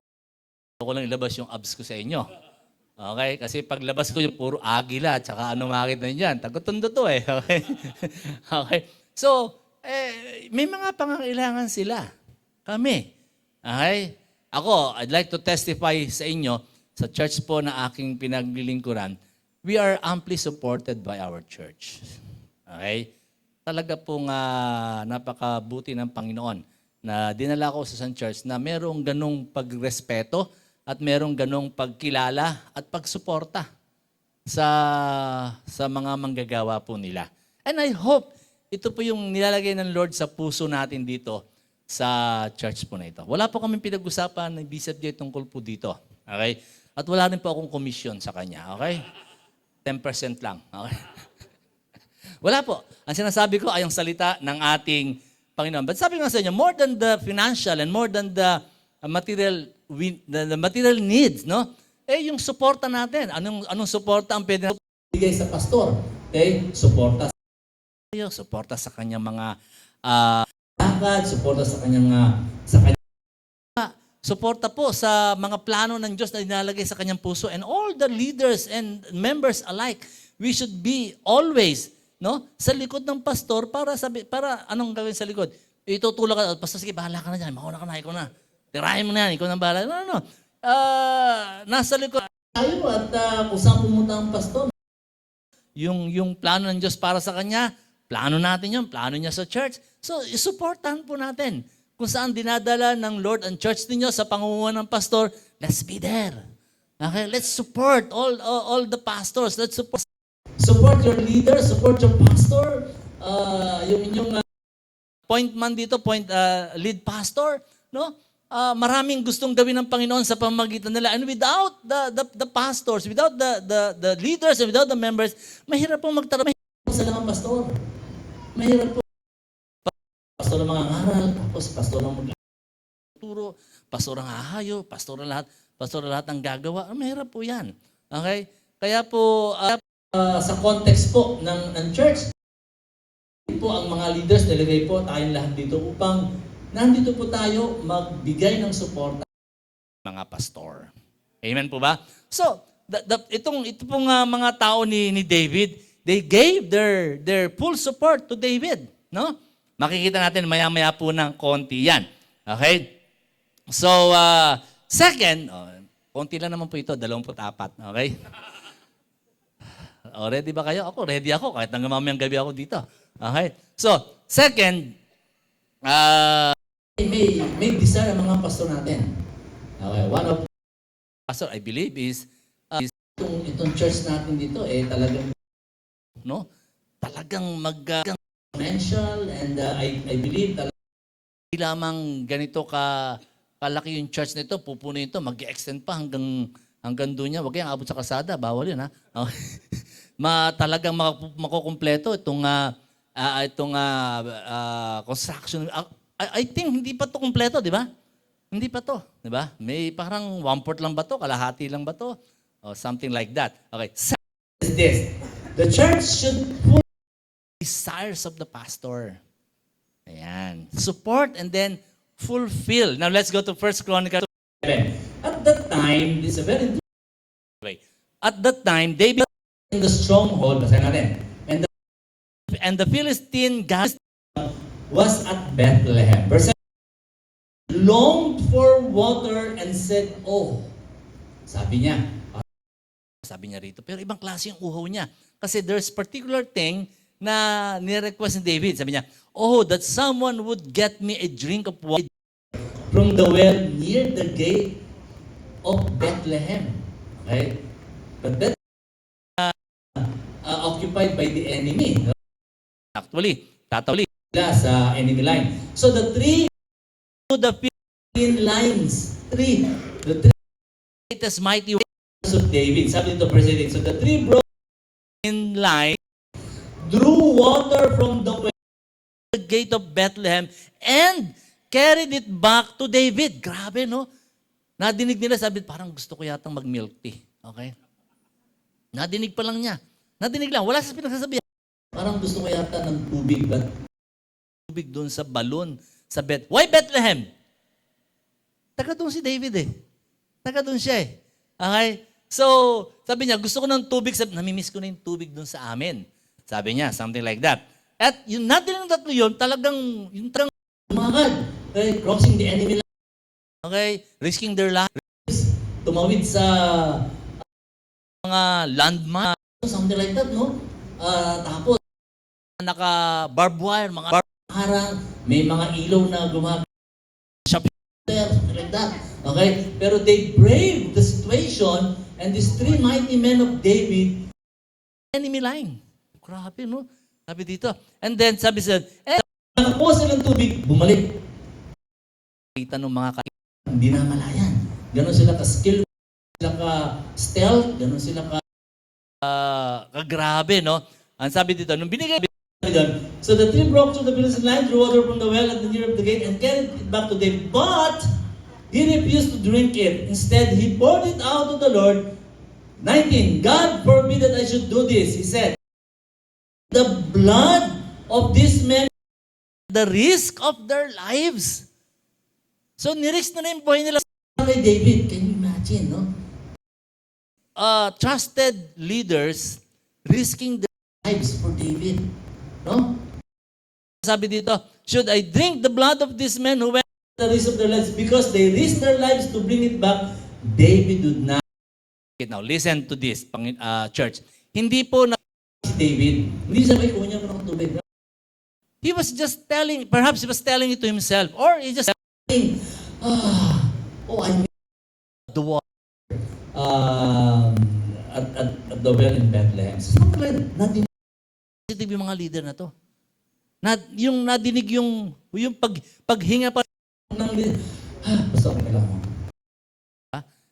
Ako lang ilabas yung abs ko sa inyo. Okay? Kasi paglabas ko yung puro agila at saka ano makita nyo dyan. Tagutondo to eh. Okay? Okay? So, may mga pangangailangan sila. Kami. Okay? Ako, I'd like to testify sa inyo sa church po na aking pinaglilingkuran. We are amply supported by our church. Okay? Talaga pong napakabuti ng Panginoon na dinala ko sa isang church na merong ganong pagrespeto at merong ganong pagkilala at pagsuporta. sa mga manggagawa po nila. And I hope ito po yung nilalagay ng Lord sa puso natin dito sa church po na ito. Wala po kaming pinag-usapan ng Bishop Jay tungkol po dito. Okay? At wala rin po akong commission sa kanya. Okay? 10% lang. Okay? Wala po. Ang sinasabi ko ay ang salita ng ating Panginoon. But sabi ko nga sa inyo, more than the financial and more than the the material needs, no? Yung suporta natin. Anong suporta ang pwede natin bigay sa pastor? Okay? Suporta sa kanyang mga lakad, suporta sa kanyang suporta po sa mga plano ng Diyos na inalagay sa kanyang puso, and all the leaders and members alike. We should be always, no, sa likod ng pastor para anong gawin sa likod? Itutulak ka, pastor, sige, bahala ka na dyan, mauna ka na, ikaw na. Tirahin mo na yan, ikaw na bahala. No. Nasa likod tayo at kung saan pumunta ang pastor, yung plano ng Diyos para sa kanya, plano natin yun, plano niya sa church. So, isuportahan po natin. Kung saan dinadala ng Lord ang church ninyo sa pangunguna ng pastor, let's be there. Okay? Let's support all the pastors. Let's support your leader, support your pastor, yung inyong point man dito, lead pastor, no? Maraming gustong gawin ng Panginoon sa pamamagitan nila. And without the pastors, without the leaders, and without the members, mahirap pong magtrabaho sa lang ang pastor. Mahirap po. Pastor ang mga ngaral, tapos pastor ang magturo, pastor ang hahayo, pastor ang lahat ang gagawa. Mahirap po yan. Okay? Kaya po, sa context po ng church, po ang mga leaders, nilagay po tayong lahat dito upang nandito po tayo magbigay ng suporta mga pastor. Amen po ba? So, ito pong mga tao ni David, they gave their full support to David, no? Makikita natin maya-maya po ng konti yan. Okay? So, second, konti lang naman po ito, 24. Okay? Ready ba kayo? Ako, ready ako. Kahit hanggang mamayang gabi ako dito. Okay? So, second, may desire ang mga pastor natin. Okay, one of pastor, I believe, is itong church natin dito, talagang, no? Talagang financial, and I believe talagang hindi lamang ganito kalaki yung church nito, pupunin ito, mag-extend pa hanggang doon niya. Huwag kayong abot sa kalsada, bawal yun, ha? Okay. Talagang makukumpleto itong construction. I think hindi pa to kumpleto, di ba? Hindi pa to, di ba? May parang 1/4 lang ba to? Kalahati lang ba to? Or something like that. Okay. Is this. The church should put desires of the pastor. Ayan. Support and then fulfill. Now let's go to 1 Chronicles 7. At that time, this is a very way. At that time, David in the stronghold, basahin natin. And the Philistine was at Bethlehem. Verse 7, longed for water and said, oh. Sabi niya rito, pero ibang klase yung uhaw niya. Kasi there's particular thing na ni-request ni David. Sabi niya, oh, that someone would get me a drink of water from the well near the gate of Bethlehem. Okay? But Bethlehem occupied by the enemy. Actually, tatawli sa enemy line. So the three lines, the three greatest mighty warriors of David. Sabi dito, President, so the three broke in line drew water from the gate of Bethlehem and carried it back to David. Grabe, no? Nadinig nila, sabi, parang gusto ko yatang mag-milk tea. Okay? Nadinig pa lang niya. Nadinig lang. Wala sa pinagsasabihan. Parang gusto ko yata ng tubig. Tubig doon sa balon, sa Why Bethlehem? Taga doon si David eh. Taga doon siya eh. Okay? So, sabi niya, gusto ko ng tubig. Namimiss ko na yung tubig doon sa amin. Sabi niya, something like that. At yung natin ng tatlo yun, talagang umakad. Okay? Crossing the enemy line. Okay? Risking their lives. Tumawid sa mga landmark. Something like that, no? Tapos, naka-barbed wire, mga harang, may mga ilaw na gumagana. Something like that. Okay? Pero they braved the situation, and these three mighty men of David enemy line. Grabe, no? Sabi dito. And then, sabi sa, nakakuha silang tubig, bumalik. Kita ng mga hindi na malayan. Ganon sila ka-skill, sila ka-stealth, ganon sila kagrabe, no? Ang sabi dito, nung binigay, so the three broke through the Philistine line, drew water from the well at the near of the gate, and carried it back to David. But he refused to drink it. Instead, he poured it out to the Lord. 19. God forbid that I should do this. He said, the blood of these men, the risk of their lives. So, nirisk na yung buhay nila kay David. Can you imagine, no? Trusted leaders risking their lives for David. No? Sabi dito, should I drink the blood of these men who went the risk of their lives because they risked their lives to bring it back? David would not. Okay, now, listen to this, church. Hindi po na si David, hindi sabay kunya mo ng tubig. He was just telling, perhaps he was telling it to himself, or he just saying, I need the water at the well in Bethlehem. So, natin positive yung mga leader na to. Yung nadinig yung paghinga pa ng leader. Basta okay lang mo.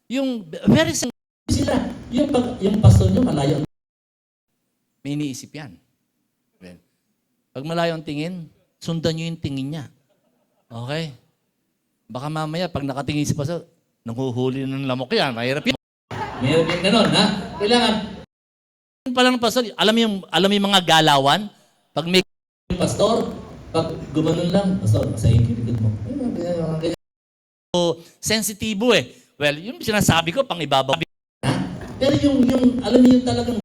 Yung very sila, yung pastor nyo malayo. May iniisip yan. Pag malayo ang tingin, sundan nyo yung tingin niya. Okay? Baka mamaya, pag nakatingin si pastor, nanghuhuli ng lamok yan. Mahirap yan. Mahirap yan ganun, ha? Kailangan, pala ng pastor, alam yung mga galawan, pag may pastor, pag gumanon lang, pastor, masahin kiligod mo. So, sensitibo eh. Well, yung sinasabi ko, pang ibabaw. Pero alam niyo yung talagang,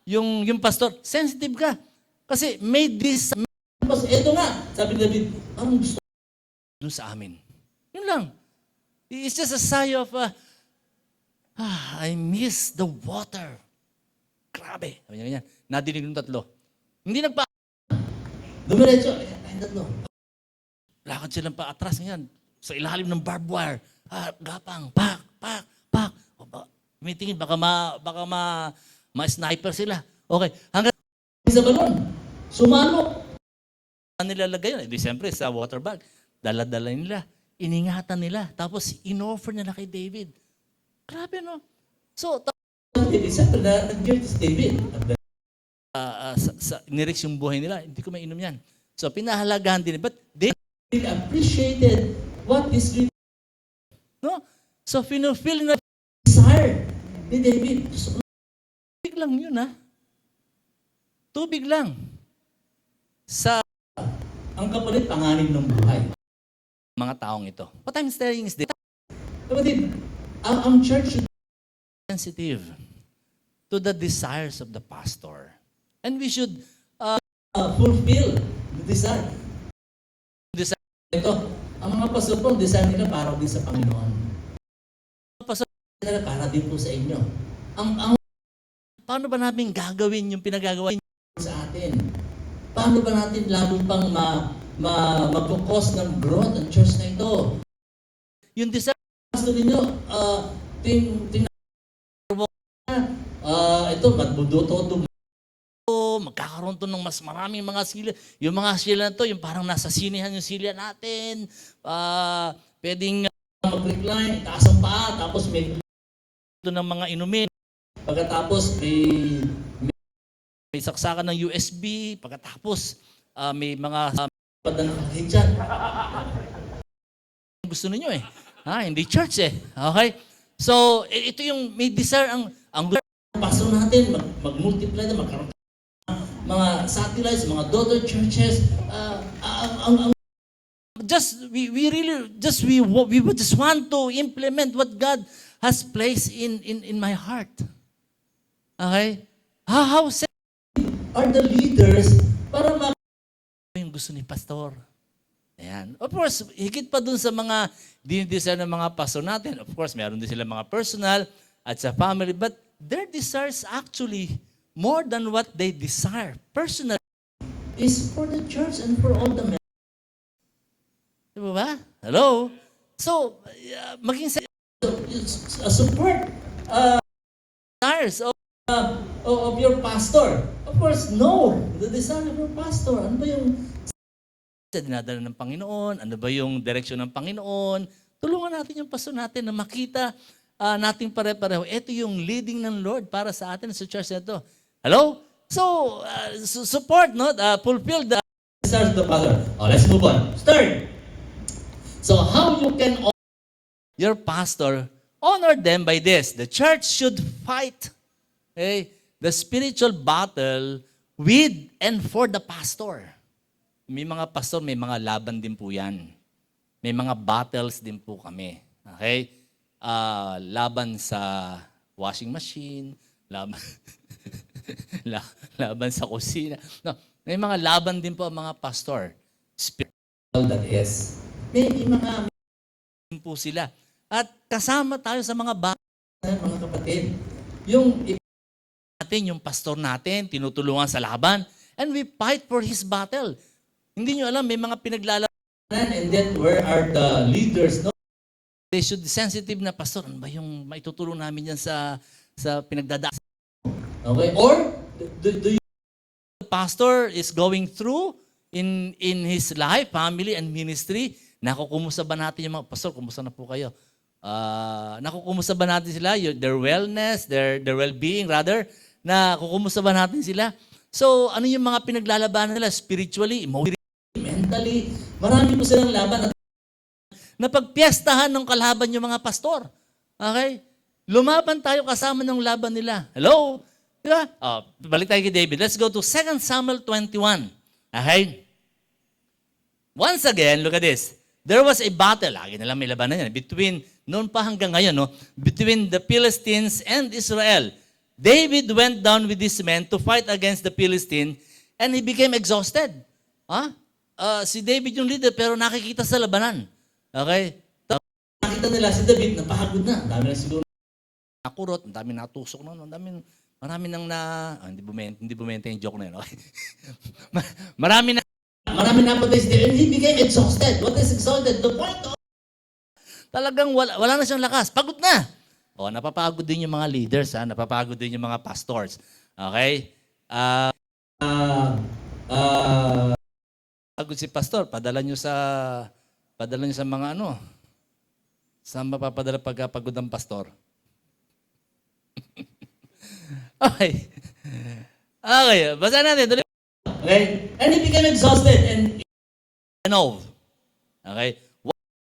yung pastor, sensitive ka. Kasi may this, ito nga, sabi ni David, anong gusto doon sa amin? Yun lang. It's just a sigh of, I miss the water. Grabe. Sabi niya ganyan. Nadinig ng tatlo. Hindi dumiretso. Ay, tatlo. Lakad silang pa atras ngayon. Sa ilalim ng barbed wire. Gapang. Pak. Tumitingin. Baka ma-sniper sila. Okay. Hanggang sa balon. Sumalo. Nilalagay yun. Di siyempre sa water bag. Dala-dala nila. Iningatan nila. Tapos in-offer nila kay David. Grabe, no? So, siyempre nag-guilt si David. Niriks yung buhay nila. Hindi ko mainom yan. So, pinahalagahan din. But they appreciated what is written. No? So, fulfill na desire ni David. Tubig lang yun, ha? Tubig lang. Ang kapalit, panganib ng buhay. Mga taong ito. What I'm saying is this. Kapatid, ang church should be sensitive to the desires of the pastor. And we should fulfill the desire. Ito, ang mga pastor po, desire nila para din sa Panginoon. Pastor nila para din po sa inyo. Paano ba namin gagawin yung pinagagawa sa atin? Paano ba natin lalo pang mag-cause ng growth ng church na ito? Yung desire pastor ninyo, ito, magbuduto, magkakaroon to ng mas maraming mga sila. Yung mga sila na to, yung parang nasa sinihan yung sila natin. Pwedeng mag-recline, taas ang paa, tapos may ito ng mga inumin. Pagkatapos may saksakan ng USB, pagkatapos may mga padanakagin dyan. Gusto ninyo eh. Hindi church eh. Okay? So, ito yung may desire ang pastor natin, mag-multiply na, magkaroon mga satellites, mga daughter churches. We just want to implement what God has placed in my heart. Okay? How are the leaders para yung gusto ni pastor? Ayan. Of course, higit pa dun sa mga dinidesire ng mga pastor natin. Of course, meron din sila mga personal at sa family. But their desires actually, more than what they desire personally, is for the church and for all the men. Diba ba? Hello? So, maging support desires of of your pastor? Of course, no. The desire of your pastor. Ano ba yung dinadala ng Panginoon? Ano ba yung direksyon ng Panginoon? Tulungan natin yung pastor natin na makita nating pare-pareho. Ito yung leading ng Lord para sa atin sa church na ito. Hello? So, support, no? Fulfill the desires of the Father. Oh, let's move on. Third. So, how you can honor your pastor? Honor them by this. The church should fight the spiritual battle with and for the pastor. May mga pastor, may mga laban din po yan. May mga battles din po kami. Okay? Laban sa washing machine, laban, laban sa kusina. No, may mga laban din po ang mga pastor. Spiritual that is. May mga po sila. At kasama tayo sa mga mga kapatid. Yung natin, yung pastor natin, tinutulungan sa laban, and we fight for his battle. Hindi nyo alam, may mga pinaglalabanan, and then where are the leaders? No? They should be sensitive na, pastor, ano ba yung maitutulong namin yan sa pinagdadaan? Okay? Or, do you the pastor is going through in his life, family, and ministry? Nakukumusta ba natin yung mga, pastor, kumusta na po kayo? Nakukumusta ba natin sila? Their wellness, their well-being, rather? Nakukumusta ba natin sila? So, ano yung mga pinaglalabanan nila? Spiritually, emotionally, mentally, marami po silang laban. Napagpiestahan ng kalaban yung mga pastor. Okay? Lumaban tayo kasama ng laban nila. Hello? Diba? Balik tayo kay David. Let's go to 2 Samuel 21. Okay? Once again, look at this. There was a battle. Lagi na lang may labanan yan. Between, noon pa hanggang ngayon, no? Between the Philistines and Israel. David went down with his men to fight against the Philistine and he became exhausted. Si David yung leader pero nakikita sa labanan. Okay? Nakita nila si David, napahagod na. Ang dami na siguro nakurot, ang dami natusok na, marami nang hindi bumenta yung joke na yun. Okay? marami na patay si David and he became exhausted. What is exhausted? The point of talagang wala na siyang lakas. Pagod na. Napapagod din yung mga leaders, napapagod din yung mga pastors. Okay? Pagod si pastor, padala nyo sa mga saan mapapadala pagkapagod ng pastor? Okay. Okay, basa natin. Okay? And he became exhausted and okay?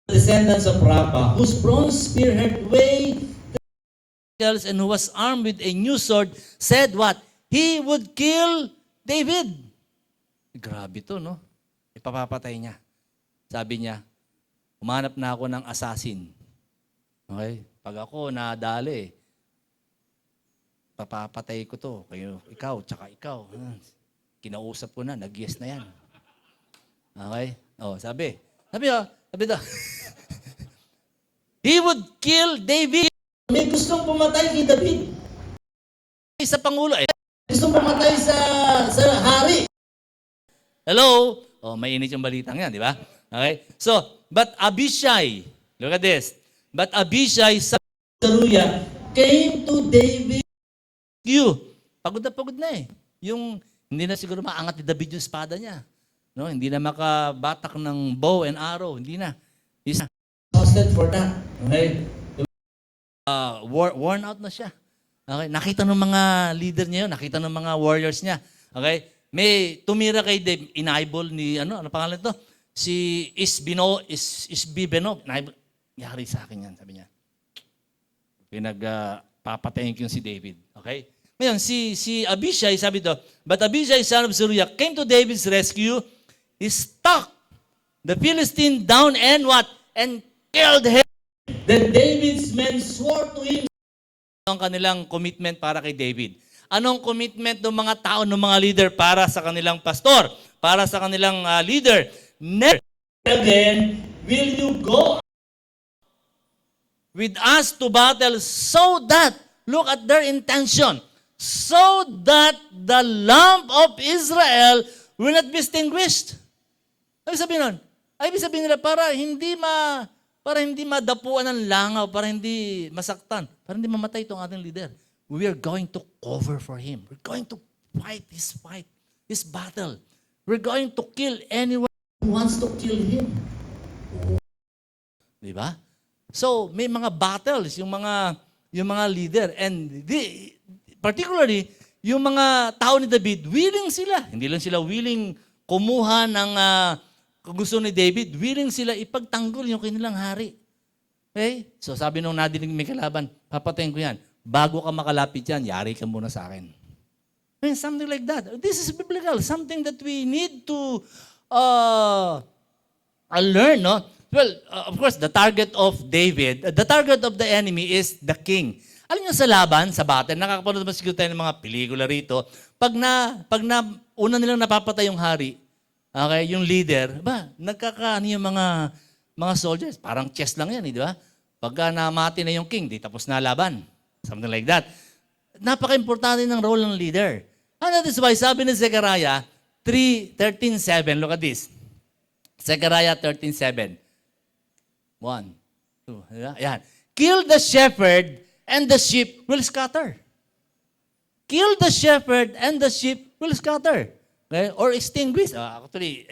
The descendants of Rabbah, whose bronze spear had weighed and who was armed with a new sword, said what? He would kill David. Grabe to, no? Ipapapatay niya. Sabi niya, humanap na ako ng assassin. Okay? Pag ako nadali, papapatay ko to. Kayo, ikaw, tsaka ikaw. Kinausap ko na, nag-yes na yan. Okay? Sabi to. He would kill David. May gustong pumatay kay David. Sa Pangulo gustong pumatay sa hari. Hello? Mainit yung balitang yan, di ba? Okay? So, but Abishai, look at this. But Abishai, Saruya, came to David. Pagod na eh. Yung, hindi na siguro maangat ni David yung espada niya. No? Hindi na makabatak ng bow and arrow. Hindi na. He's exhausted for that. Okay? Worn out na siya. Okay? Nakita ng mga leader niya yun. Nakita ng mga warriors niya. Okay? May tumira kay Dave, inaibol ni, ano pangalan ito? Si Isbibeno. Yari sa akin yan, sabi niya. Papatayin ko yung si David. Okay? Ngayon, si Abishai, sabi ito, but Abishai, son of Zeruiah, came to David's rescue. He struck the Philistine down and what? And killed him. Then David's men swore to him. Ang kanilang commitment para kay David. Anong commitment ng mga tao, ng mga leader para sa kanilang pastor, para sa kanilang leader? Never again will you go with us to battle so that, look at their intention, so that the lamp of Israel will not be extinguished. Ibig sabihin nun? Ibig sabihin nila, para hindi madapuan ng langaw, para hindi masaktan, para hindi mamatay itong ating leader. we are going to cover for him. We're going to fight, his battle. We're going to kill anyone who wants to kill him. Di ba? So, may mga battles, yung mga leader. And particularly, yung mga tao ni David, willing sila. Hindi lang sila willing kumuha ng gusto ni David, willing sila ipagtanggol yung kanilang hari. Okay? So, sabi nung nadinig may kalaban, papatayin ko yan. Bago ka makalapit yan, yari ka muna sa akin. I mean, something like that. This is biblical. Something that we need to learn, no? Well, of course, the target of David, the target of the enemy is the king. Alam niyo sa laban, sa battle, nakakapanood naman siguro tayo ng mga pelikula rito, pag una nilang napapatay yung hari, okay, yung leader, nagkakaano yung mga soldiers, parang chess lang yan, di ba? Pagka namati na yung king, di tapos na laban. Something like that. Napaka-importante ng role ng leader. And that is why sabi ni Zechariah 13:7, look at this. Zechariah 13:7. 1, 2, ayan. Kill the shepherd and the sheep will scatter. Kill the shepherd and the sheep will scatter. Okay? Or extinguish. Actually,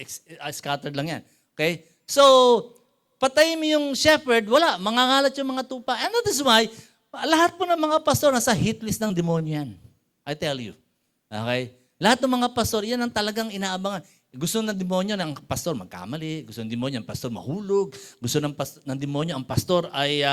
scattered lang yan. Okay? So, patayin mo yung shepherd, wala. Mangangalat yung mga tupa. And that is why, lahat po ng mga pastor nasa hit list ng demonyo yan. I tell you. Okay? Lahat ng mga pastor, yan ang talagang inaabangan. Gusto ng demonyo ng pastor magkamali. Gusto ng demonyo ng pastor mahulog. Gusto ng demonyo ang pastor ay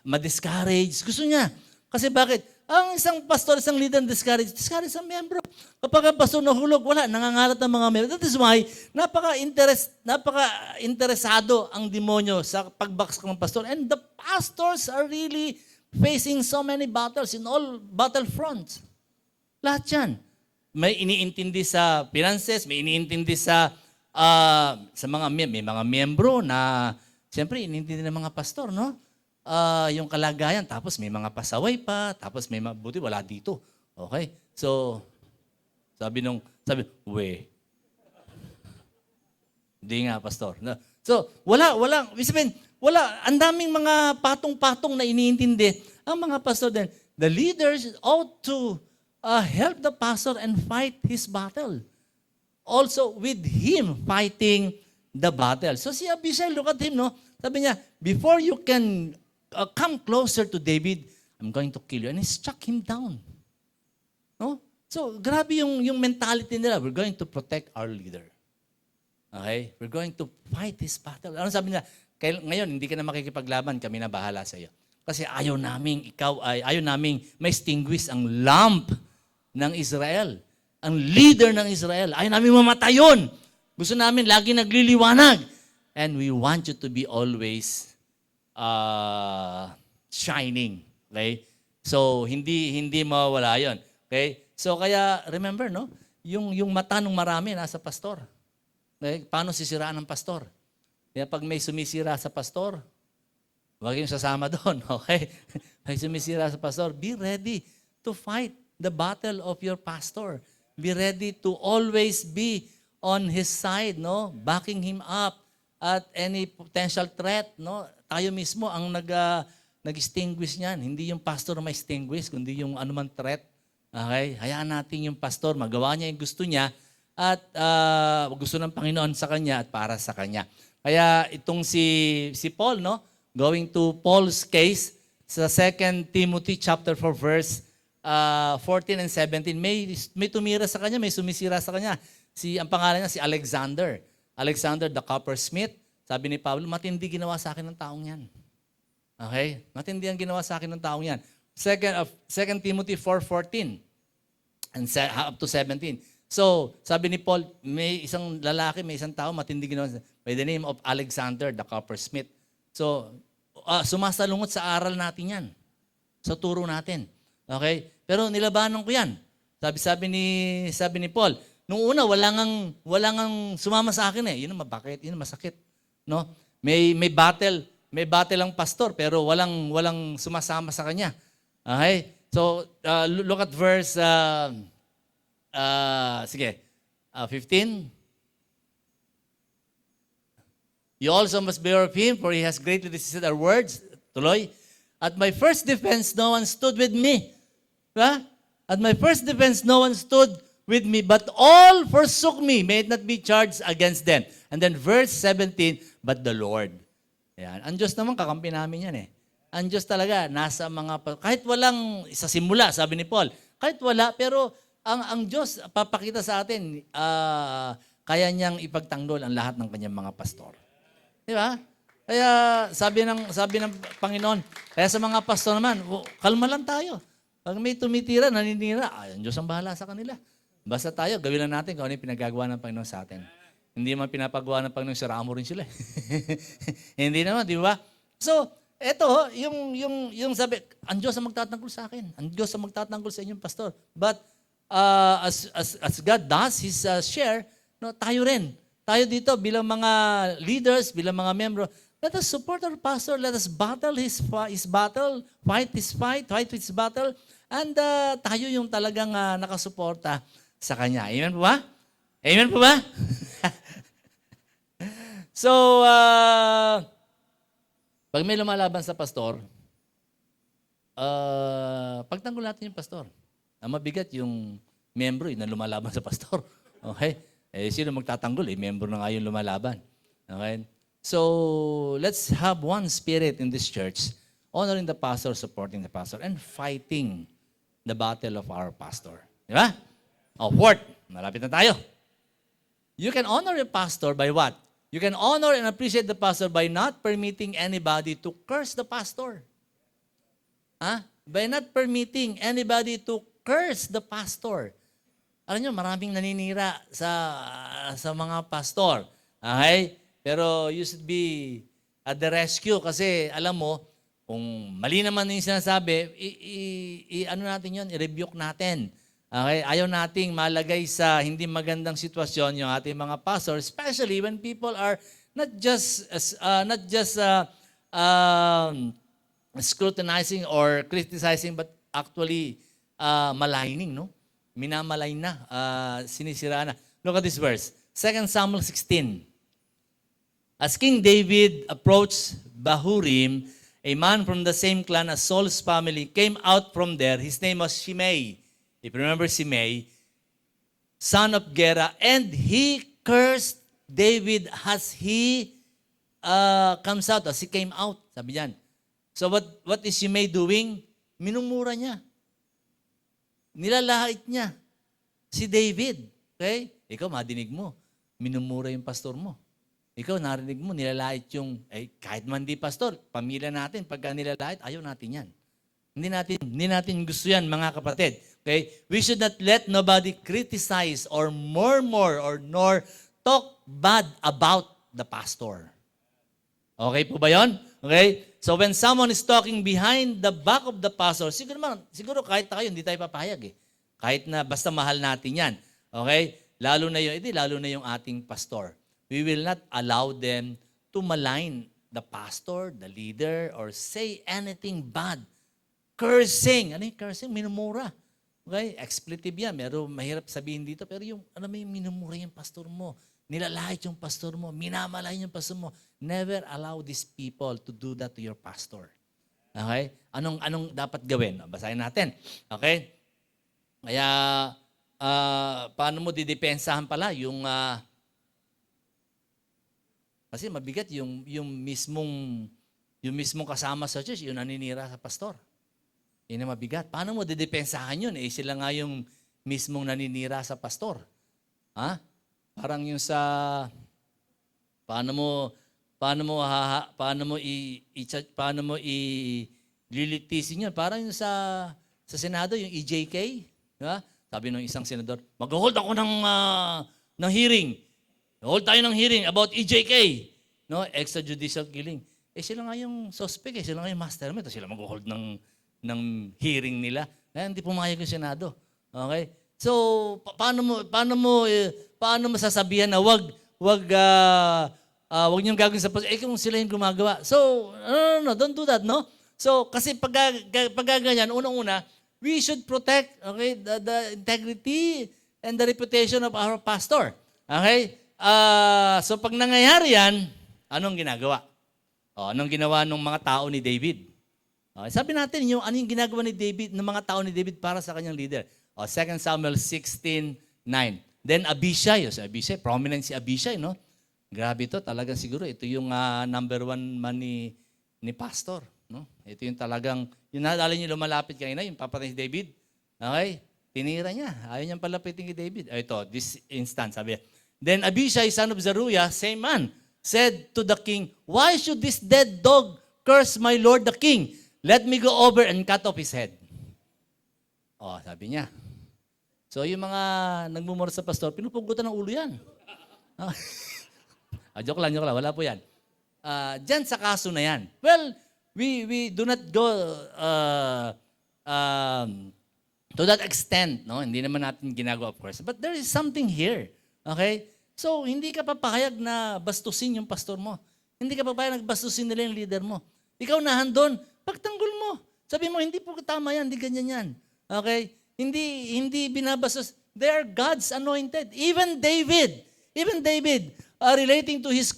ma-discourage. Gusto niya. Kasi bakit? Ang isang pastor, isang leader discourage ang membro. Kapag ang pastor nahulog, wala, nangangalat ng mga membro. That is why, napaka-interesado ang demonyo sa pagbaksak ng pastor. And the pastors are really facing so many battles in all battlefronts. Lahat yan. May iniintindi sa finances, may iniintindi sa may mga miyembro na, siyempre, iniintindi ng mga pastor, no? Yung kalagayan, tapos may mga pasaway pa, tapos may buti wala dito. Okay? So, sabi, hindi nga, pastor. No? So, wala, ang daming mga patong-patong na iniintindi. Ang mga pastor din, the leaders ought to help the pastor and fight his battle. Also, with him fighting the battle. So si Abishai, look at him, no? Sabi niya, before you can come closer to David, I'm going to kill you. And he struck him down. No? So, grabe yung mentality nila. We're going to protect our leader. Okay? We're going to fight his battle. Ano sabi niya? Ngayon, hindi ka na makikipaglaban, kami na bahala sa iyo. Kasi ayaw naming ma-extinguish ang lamp ng Israel. Ang leader ng Israel. Ayaw namin mamatay yun. Gusto namin lagi nagliliwanag. And we want you to be always shining. Okay? So, hindi mawawala yun. Okay? So, kaya, remember, no? Yung mata ng marami nasa pastor. Okay? Paano sisiraan ng pastor? Kaya pag may sumisira sa pastor, huwag yung sasama doon. Okay? Pag sumisira sa pastor, be ready to fight the battle of your pastor. Be ready to always be on his side, no? Backing him up at any potential threat, no? Tayo mismo ang nag-extinguish niyan. Hindi yung pastor ma-extinguish, kundi yung anuman threat. Okay? Hayaan natin yung pastor, magawa niya yung gusto niya at gusto ng Panginoon sa kanya at para sa kanya. Kaya itong si Paul, no? Going to Paul's case sa 2 Timothy chapter 4 verse 14 and 17, may tumira sa kanya, may sumisira sa kanya. Ang pangalan niya si Alexander. Alexander the coppersmith. Sabi ni Pablo, matindi ginawa sa akin ng taong yan. Okay? Matindi ang ginawa sa akin ng taong yan. 2 Timothy 4:14 and up to 17. So, sabi ni Paul, may isang lalaki, may isang tao, matindi ginawa by the name of Alexander the coppersmith. So, sumasalungot sa aral natin yan. Sa turo natin. Okay? Pero nilabanan ko yan. Sabi ni Paul, nung una, walang sumama sa akin eh. Yun ang bakit? Yun ang masakit. No? May battle ang pastor, pero walang sumasama sa kanya. Okay? So, look at verse, 15. You also must bear of him, for he has greatly resisted our words. Tuloy. At my first defense, no one stood with me. Diba? At my first defense, no one stood with me, but all forsook me. May it not be charged against them. And then verse 17, but the Lord. Yan. Ang Diyos naman, kakampi namin yan eh. Ang Diyos talaga, nasa mga, kahit walang, sa simula, sabi ni Paul, kahit wala, pero ang Diyos, papakita sa atin, kaya niyang ipagtanggol ang lahat ng kanyang mga pastor. Di ba? Kaya sabi ng Panginoon, kaya sa mga pastor naman, kalma lang tayo. Pag may tumitira, naninira, ang Diyos ang bahala sa kanila. Basta tayo, gawin lang natin kung ano yung pinagagawa ng Panginoon sa atin. Hindi man pinapagawa ng Panginoon, siraan mo rin sila. Hindi naman, di ba? So, eto, yung sabi, ang Diyos ang magtatanggol sa akin. Ang Diyos ang magtatanggol sa inyong pastor. But, as God does His share, no, tayo rin. Tayo dito bilang mga leaders, bilang mga membro, let us support our pastor. Let us battle his battle, fight his battle. And tayo yung talagang nakasuporta sa kanya. Amen po ba? Amen po ba? So, pag may lumalaban sa pastor, pagtanggol natin yung pastor. Ang mabigat yung membro na lumalaban sa pastor. Okay? Sino magtatanggol? Membro na nga yung lumalaban. Okay? So, let's have one spirit in this church, honoring the pastor, supporting the pastor, and fighting the battle of our pastor. Di ba? Fourth, malapit na tayo. You can honor your pastor by what? You can honor and appreciate the pastor by not permitting anybody to curse the pastor. By not permitting anybody to curse the pastor. Alam nyo, maraming naninira sa mga pastor. Okay? Pero you should be at the rescue kasi alam mo, kung mali naman yung sinasabi, ano natin yun, i-rebuke natin. Okay? Ayaw nating malagay sa hindi magandang sitwasyon yung ating mga pastor, especially when people are not just scrutinizing or criticizing, but actually maligning, no? Minamalay na, sinisira na. Look at this verse. 2 Samuel 16. As King David approached Bahurim, a man from the same clan as Saul's family came out from there. His name was Shimei. If you remember Shimei, son of Gera, and he cursed David as he comes out, as he came out. Sabi yan. So what is Shimei doing? Minumura niya. Nilalait niya si David. Okay? Ikaw, madinig mo. Minumura yung pastor mo. Ikaw, narinig mo, nilalait yung, kahit man di pastor, pamilya natin, pagka nilalait, ayaw natin yan. Hindi natin gusto yan, mga kapatid. Okay? We should not let nobody criticize or murmur or nor talk bad about the pastor. Okay po ba yun? Okay? So when someone is talking behind the back of the pastor, siguro kahit tayo, hindi tayo papayag eh. Kahit na basta mahal natin yan. Okay? Lalo na yung ating pastor. We will not allow them to malign the pastor, the leader, or say anything bad. Cursing. Ano yung cursing? Minumura. Okay? Expletive yan. Mahirap sabihin dito. Pero yung minumura yung pastor mo. Nilalait yung pastor mo. Minamalay yung pastor mo. Never allow these people to do that to your pastor. Okay? Anong dapat gawin? Basahin natin. Okay? Kaya, paano mo didepensahan pala yung... Kasi mabigat yung mismong kasama sa church, yung naninira sa pastor. Yun ang mabigat. Paano mo didepensahan yun? Sila nga yung mismong naninira sa pastor. Parang yung sa paano mo ililitisin yun? Parang yung sa Senado, yung EJK, di ba? Sabi ng isang senador, mag-hold ako ng hearing. Hold tayo ng hearing about EJK, no? Extrajudicial killing. Sila nga yung suspect, sila nga yung mastermind, sila mag-hold ng hearing nila. Hindi pumayag yung Senado. Okay? So, paano mo sasabihan na wag niyong gagawin sa kung sila yung gumagawa. So, no, don't do that, no? So, kasi pag ganyan, unang-una, we should protect, okay, the integrity and the reputation of our pastor. Okay? So pag nangyayari yan, anong ginagawa? Anong ginawa ng mga tao ni David? Sabi natin, ano yung ginagawa ni David, ng mga tao ni David para sa kanyang leader. 2 Samuel 16:9. Then Abishai, prominent si Abishai, no? Grabe ito, talagang siguro ito yung number one man ni pastor, no? Ito yung talagang, yung nadala niyo lumalapit kanina, yung papatay si David. Okay? Tinira niya. Ayaw niyang palapitin kay David. Ito, this instance, sabi niya. Then Abishai, son of Zeruiah, same man, said to the king, "Why should this dead dog curse my lord the king? Let me go over and cut off his head." Sabi niya. So yung mga nagmumura sa pastor, pinupugutan ng ulo yan. Joke lang. Wala po yan. Diyan sa kaso na yan. Well, we do not go to that extent. No? Hindi naman natin ginagawa, of course. But there is something here. Okay? So, hindi ka papayag na bastusin yung pastor mo. Hindi ka papayag na bastusin nila yung leader mo. Ikaw nahandon, pagtanggol mo. Sabi mo, hindi po tama yan, hindi ganyan yan. Okay? Hindi binabastos. They are God's anointed. Even David, relating to his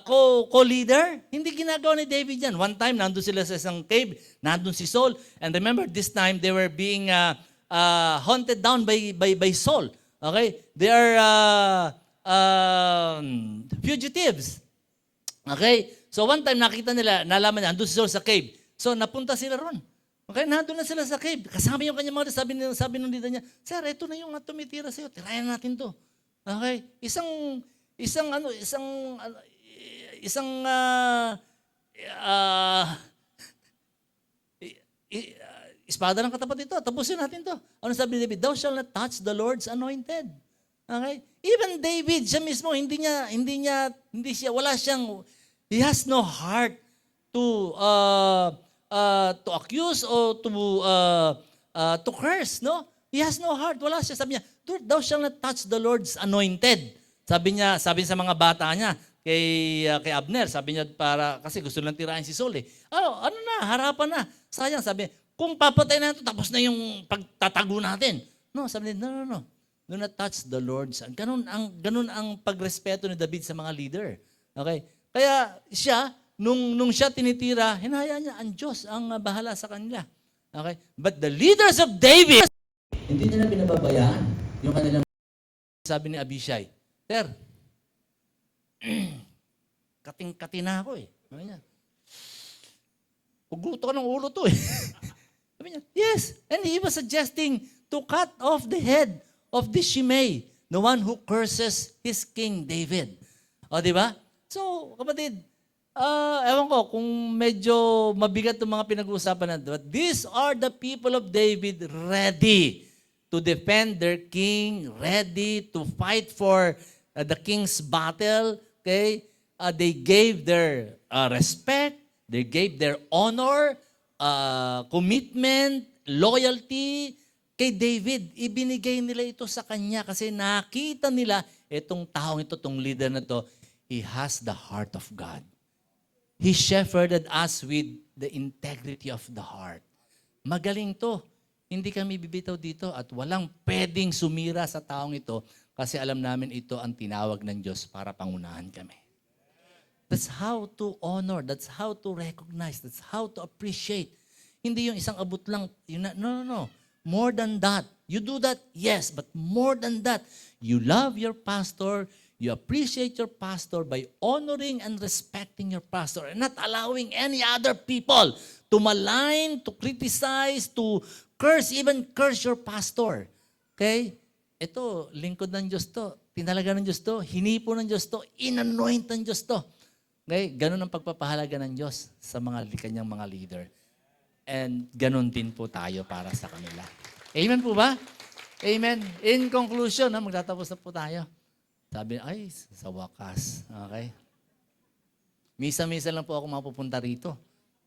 co-leader, hindi ginagawa ni David yan. One time, nandun sila sa isang cave, nandun si Saul. And remember, this time, they were being hunted down by Saul. Okay? They are fugitives. Okay? So one time nakita nila, nalaman niya, andun si Saul sa cave. So napunta sila ron. Okay? Nandun na sila sa cave. Kasama yung kanyang mga, sabi ng leader niya, "Sir, ito na yung tumitira sa'yo. Tirayan natin to." Okay? Isang espada ng katapat ito. Tapusin natin to. Ano sabi ni David? "Thou shalt not touch the Lord's anointed." Okay? Even David, siya mismo, he has no heart to accuse or to curse, no? He has no heart. Wala siya. Sabi niya, "Thou shalt not touch the Lord's anointed." Sabi sa mga bata niya, kay Abner, sabi niya kasi gusto lang tirahin si Saul eh. Harapan na. Sayang, sabi, kung papatay na ito, tapos na yung pagtatago natin. No, sabi niya, no. Do not touch the Lord's. Ganun ang pagrespeto ni David sa mga leader. Okay? Kaya siya, nung siya tinitira, hinahayaan niya ang Diyos ang bahala sa kanila. Okay? But the leaders of David, hindi nila pinababayaan yung kanilang, sabi ni Abishai, "Sir, kating-kati na ako eh." Sabi niya, "Huguto ka ng ulo to eh." Sabi niya, yes. And he was suggesting to cut off the head of this Shimei, the one who curses his King David. Di ba? So, kapatid, ewan ko kung medyo mabigat itong mga pinag-uusapan natin. But these are the people of David ready to defend their king, ready to fight for the king's battle. Okay? They gave their respect, they gave their honor, commitment, loyalty kay David. Ibinigay nila ito sa kanya kasi nakita nila itong taong ito, itong leader na to, he has the heart of God. He shepherded us with the integrity of the heart. Magaling to. Hindi kami bibitaw dito at walang pwedeng sumira sa taong ito kasi alam namin ito ang tinawag ng Diyos para pangunahan kami. That's how to honor. That's how to recognize. That's how to appreciate. Hindi yung isang abot lang. No. More than that. You do that, yes, but more than that. You love your pastor. You appreciate your pastor by honoring and respecting your pastor and not allowing any other people to malign, to criticize, to curse, even curse your pastor. Okay? Ito, lingkod ng Diyos to. Tinalaga ng Diyos to. Hinipo ng Diyos to. Inanoint ng Diyos to. Okay? Ganun ang pagpapahalaga ng Diyos sa kanyang mga leader. And ganun din po tayo para sa kanila. Amen po ba? Amen. In conclusion, magtatapos na po tayo. Sabi, sa wakas. Okay? Misa-misa lang po ako mapupunta rito.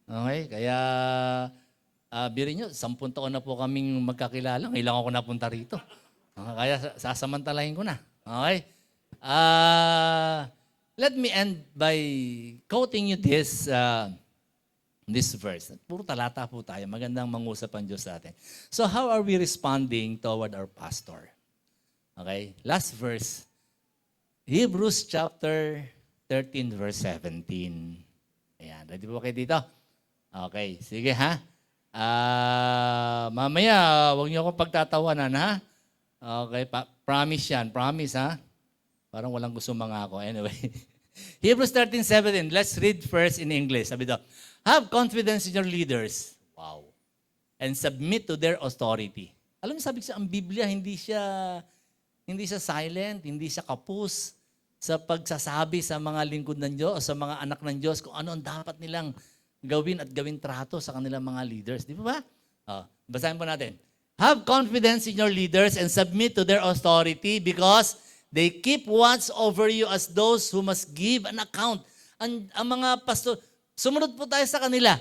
Okay? Kaya, birin nyo, 10 taon na po kaming magkakilala. Ngayon ako napunta rito. Kaya sasamantalahin ko na. Okay? Let me end by quoting you this verse. Puro talata po tayo. Magandang mangusap ang Diyos sa atin. So how are we responding toward our pastor? Okay? Last verse. Hebrews chapter 13 verse 17. Ayan. Ready po kayo dito? Okay, sige ha. Mamaya, huwag niyo akong pagtatawanan ha. Okay, promise yan. Promise ha. Parang walang gusto mangako. Anyway. Hebrews 13:17. Let's read first in English. Sabi daw, have confidence in your leaders. Wow. And submit to their authority. Alam mo, sabi ko ang Biblia, hindi siya silent, hindi siya kapus sa pagsasabi sa mga lingkod ng Diyos, sa mga anak ng Diyos, kung ano ang dapat nilang gawin at gawin trato sa kanilang mga leaders. Di ba? Basahin po natin. Have confidence in your leaders and submit to their authority because they keep watch over you as those who must give an account. Ang mga pastor, sumunod po tayo sa kanila.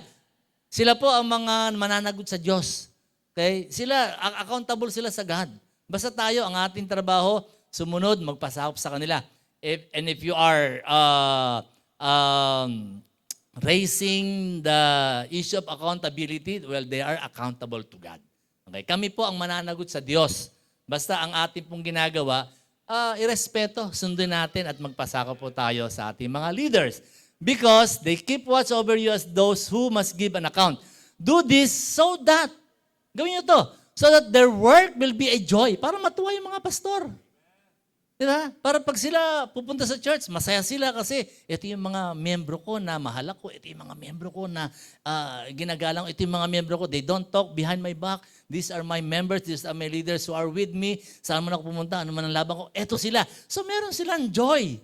Sila po ang mga mananagot sa Diyos. Okay? Sila, accountable sila sa God. Basta tayo, ang ating trabaho, sumunod, magpasakop sa kanila. If you are raising the issue of accountability, well, they are accountable to God. Okay? Kami po ang mananagot sa Diyos. Basta ang ating pong ginagawa, irespeto, sundin natin at magpasakop po tayo sa ating mga leaders. Because they keep watch over you as those who must give an account. Do this so that, gawin nyo to, so that their work will be a joy. Para matuwa yung mga pastor. Diba? Para pag sila pupunta sa church, masaya sila kasi ito yung mga membro ko na mahal ako, ito yung mga membro ko na ginagalang, ito yung mga membro ko, they don't talk behind my back. These are my members, these are my leaders who are with me. Saan man ako pumunta, ano man ang laban ko, ito sila. So meron silang joy.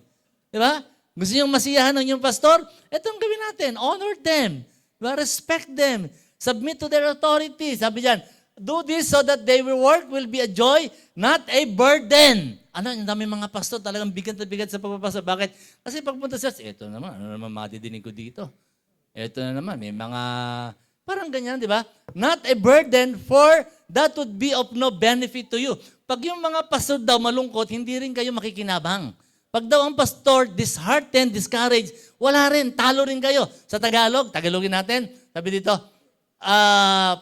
Diba? Gusto nyo masiyahan ng yung pastor? Ito ang gawin natin. Honor them. Diba? Respect them. Submit to their authority. Sabi dyan, do this so that their work will be a joy, not a burden. Ano, yung dami mga pastor talagang bigat na bigat sa pagpapasok. Bakit? Kasi pagpunta sa church, ito naman, ano naman madidinig ko dito? Ito na naman, may mga, parang ganyan, di ba? Not a burden, for that would be of no benefit to you. Pag yung mga pastor daw malungkot, hindi rin kayo makikinabang. Pag daw ang pastor disheartened, discouraged, wala rin, talo rin kayo. Sa Tagalogin natin, sabi dito,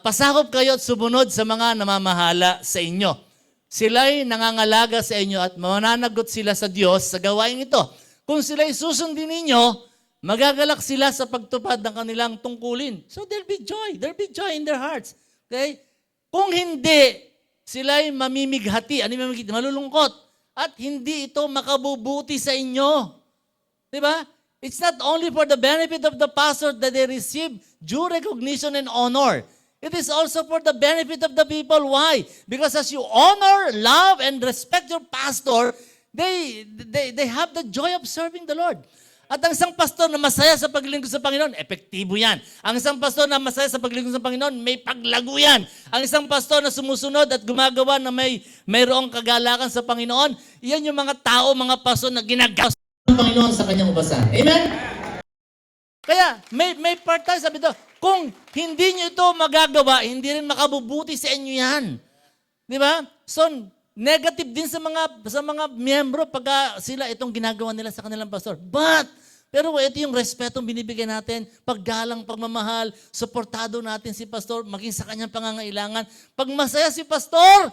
pasakop kayo at sumunod sa mga namamahala sa inyo. Sila'y nangangalaga sa inyo at mananagot sila sa Diyos sa gawain ito. Kung sila'y susundin ninyo, magagalak sila sa pagtupad ng kanilang tungkulin. So there'll be joy. There'll be joy in their hearts. Okay? Kung hindi, sila'y mamimighati. Ano yung mamimighati? Malulungkot. At hindi ito makabubuti sa inyo. Diba? It's not only for the benefit of the pastor that they receive due recognition and honor. It is also for the benefit of the people. Why? Because as you honor, love, and respect your pastor, they have the joy of serving the Lord. At ang isang pastor na masaya sa paglingkod sa Panginoon, epektibo yan. Ang isang pastor na masaya sa paglingkod sa Panginoon, may paglago yan. Ang isang pastor na sumusunod at gumagawa na mayroong kagalakan sa Panginoon, iyan yung mga tao, mga pastor na ginagawa ng Panginoon sa kanyang ubasan. Amen? Kaya, may part tayo, sabi ito, kung hindi nyo ito magagawa, hindi rin makabubuti sa inyo yan. Di ba? So, negative din sa mga miyembro pag sila itong ginagawa nila sa kanilang pastor. Pero ito yung respetong binibigyan natin, paggalang, pagmamahal, suportado natin si pastor, maging sa kanyang pangangailangan. Pag masaya si pastor,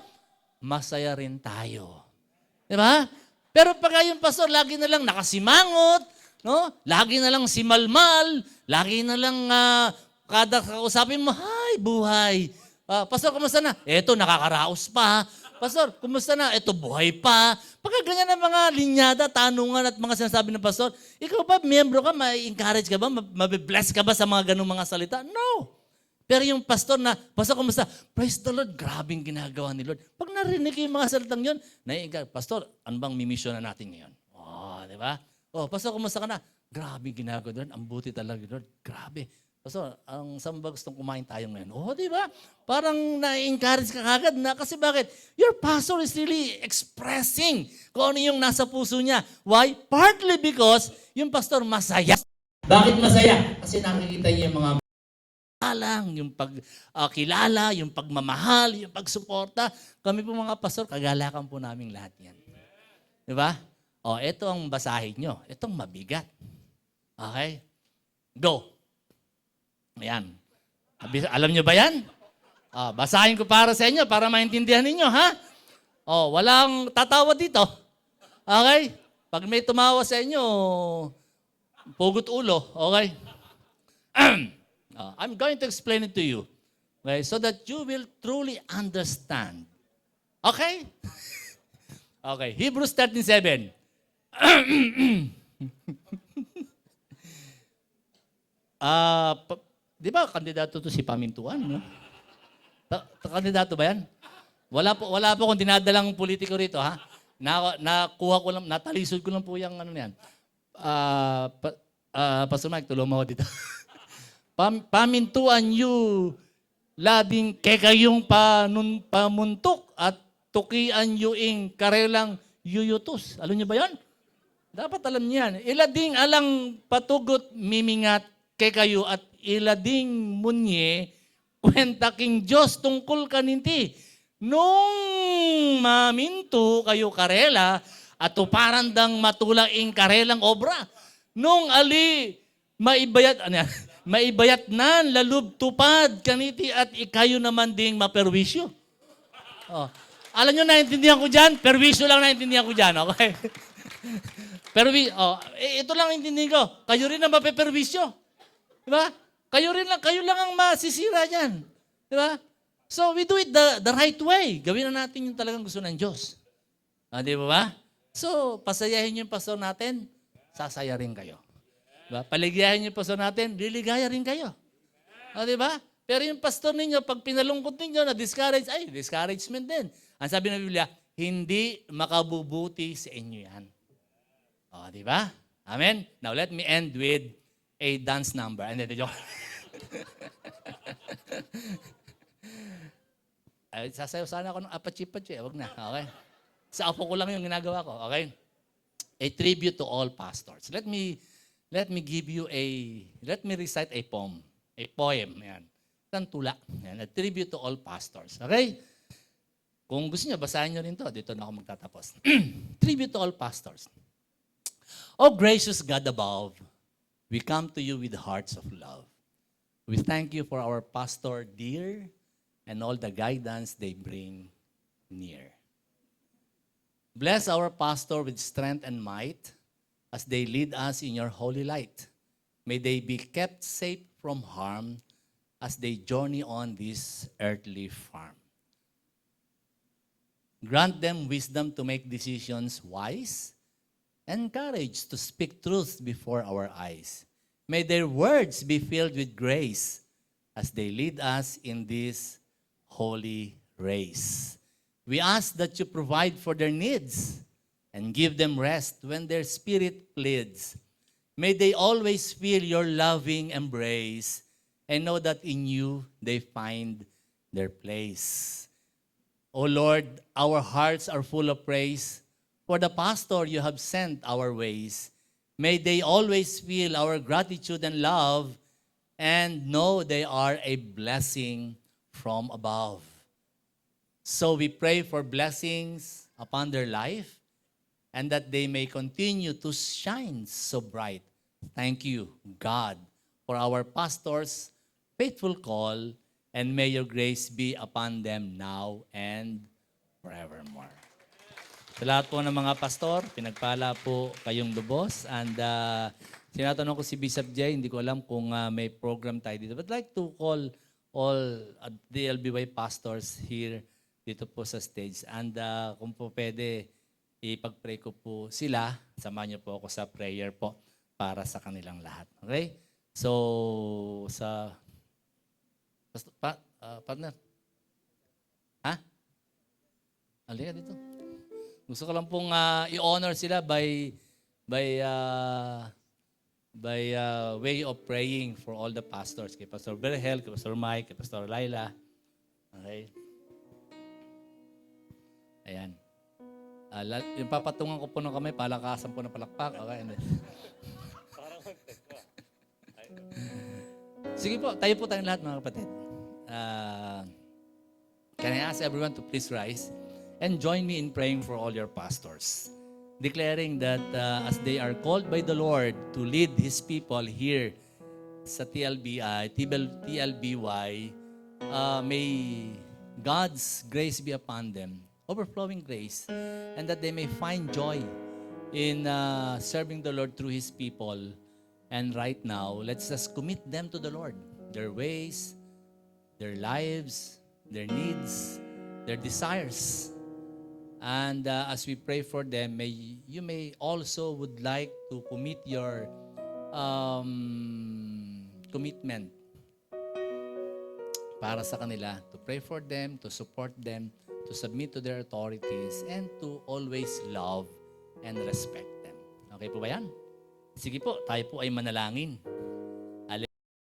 masaya rin tayo. Di ba? Pero pag yung pastor, lagi na lang nakasimangot, no? Lagi na lang simalmal, lagi na lang kada kausapin mo, hi, buhay. Pastor, kumusta na? Eto, nakakaraos pa. Pastor, kumusta na? Eto, buhay pa. Pagka ganyan ang mga linyada, tanungan at mga sinasabi ng pastor, ikaw ba, miyembro ka, ma-encourage ka ba? Mabibless ka ba sa mga ganung mga salita? No. Pero yung pastor na, pastor, kumusta? Praise the Lord, grabing ginagawa ni Lord. Pag narinig yung mga salitang yun, pastor, ano bang mimisyon na natin ngayon? Di ba? Pastor, kumusta ka na? Grabe ginagawa doon. Ang buti talaga, Lord. Grabe. Pastor, saan ba gustong kumain tayo ngayon? Di ba? Parang na-encourage ka kagad na. Kasi bakit? Your pastor is really expressing kung ano yung nasa puso niya. Why? Partly because yung pastor masaya. Bakit masaya? Kasi nakikita niya yung mga yung pagkilala, yung pagmamahal, yung pagsuporta. Kami po mga pastor, kagalakan po namin lahat yan. Di ba? Ito ang basahin nyo. Itong mabigat. Okay? Go. Ayan. Alam nyo ba yan? Basahin ko para sa inyo, para maintindihan ninyo, ha? Walang tatawa dito. Okay? Pag may tumawa sa inyo, pugot ulo. Okay? I'm going to explain it to you. Okay, so that you will truly understand. Okay? Okay, Hebrews 13:7. Di ba kandidato to si Pamintuan, no? Kandidato ba yan? Wala po akong dinadalang politiko rito, ha? Nakuha ko lang, natalisod ko lang po yung ano yan. Pastor Mike, tulong mo ako dito. Pamintuan you, lading kekayong pamuntok at tukian you ing karelang yuyutos. Alam niyo ba yan? Dapat alam niyo yan. Ilading alang patugot mimingat kekayo at ilading munye kwenta king Diyos tungkol kaninti. Nung maminto kayo karela at tuparandang matulaing karelang obra. Nung ali maibayat, ano yan? Maibayat nan lalub tupad kaniti at ikayo naman ding maperwisyo. Oh. Alam nyo, naintindihan ko dyan? Perwisyo lang naintindihan ko dyan, okay? Ito lang intindihan ko. Kayo rin ang mapeperwisyo. Diba? Kayo lang ang masisira dyan. Diba? So, we do it the right way. Gawin na natin yung talagang gusto ng Diyos. Di ba ba? So, pasayahin yung pastor natin, sasaya rin kayo. Diba? Paligayahin yung pastor natin, liligaya rin kayo. Di ba? Pero yung pastor ninyo, pag pinalungkot ninyo, na-discourage, discouragement din. Ang sabi ng Biblia, hindi makabubuti sa inyo yan. Di ba? Amen? Now, let me end with a dance number. And then, joke. Sasayaw sana ako ng apachi-pachi. Wag na. Okay? Sa apo ko lang yung ginagawa ko. Okay? A tribute to all pastors. Let me recite a poem. A poem. Yan. Isang tula. Yan. A tribute to all pastors. Okay? Kung gusto niyo, basahin niyo rin to. Dito na ako magtatapos. Tribute to all pastors. O gracious God above, we come to you with hearts of love. We thank you for our pastor dear and all the guidance they bring near. Bless our pastor with strength and might as they lead us in your holy light. May they be kept safe from harm as they journey on this earthly farm. Grant them wisdom to make decisions wise and courage to speak truth before our eyes. May their words be filled with grace as they lead us in this holy race. We ask that you provide for their needs and give them rest when their spirit pleads. May they always feel your loving embrace and know that in you they find their place. O Lord, our hearts are full of praise for the pastor you have sent our ways. May they always feel our gratitude and love and know they are a blessing from above. So we pray for blessings upon their life and that they may continue to shine so bright. Thank you, God, for our pastors' faithful call, and may your grace be upon them now and forevermore. Sa lahat po ng mga pastor, pinagpala po kayong lubos. And tinatanong ko si Bishop Jay, hindi ko alam kung may program tayo dito. But I'd like to call all DLBY pastors here dito po sa stage. And kung po pwede, ipag-pray ko po sila. Samahan niyo po ako sa prayer po para sa kanilang lahat. Okay? So, partner? Ha? Halika dito. Gusto ko lang pong i-honor sila by way of praying for all the pastors. Kay Pastor Berhel, kay Pastor Mike, kay Pastor Laila. Okay? Ayan. Yung papatungan ko po ng kamay, palakasan po ng palakpak. Okay? Sige po, tayo po tayong lahat mga kapatid. Can I ask everyone to please rise and join me in praying for all your pastors, declaring that as they are called by the Lord to lead His people here sa TLBY, may God's grace be upon them, overflowing grace, and that they may find joy in serving the Lord through His people. And right now, let's just commit them to the Lord. their ways, their lives, their needs, their desires. And as we pray for them, you may also would like to commit your commitment para sa kanila, to pray for them, to support them, to submit to their authorities, and to always love and respect them. Okay po ba yan? Sige po, tayo po ay manalangin.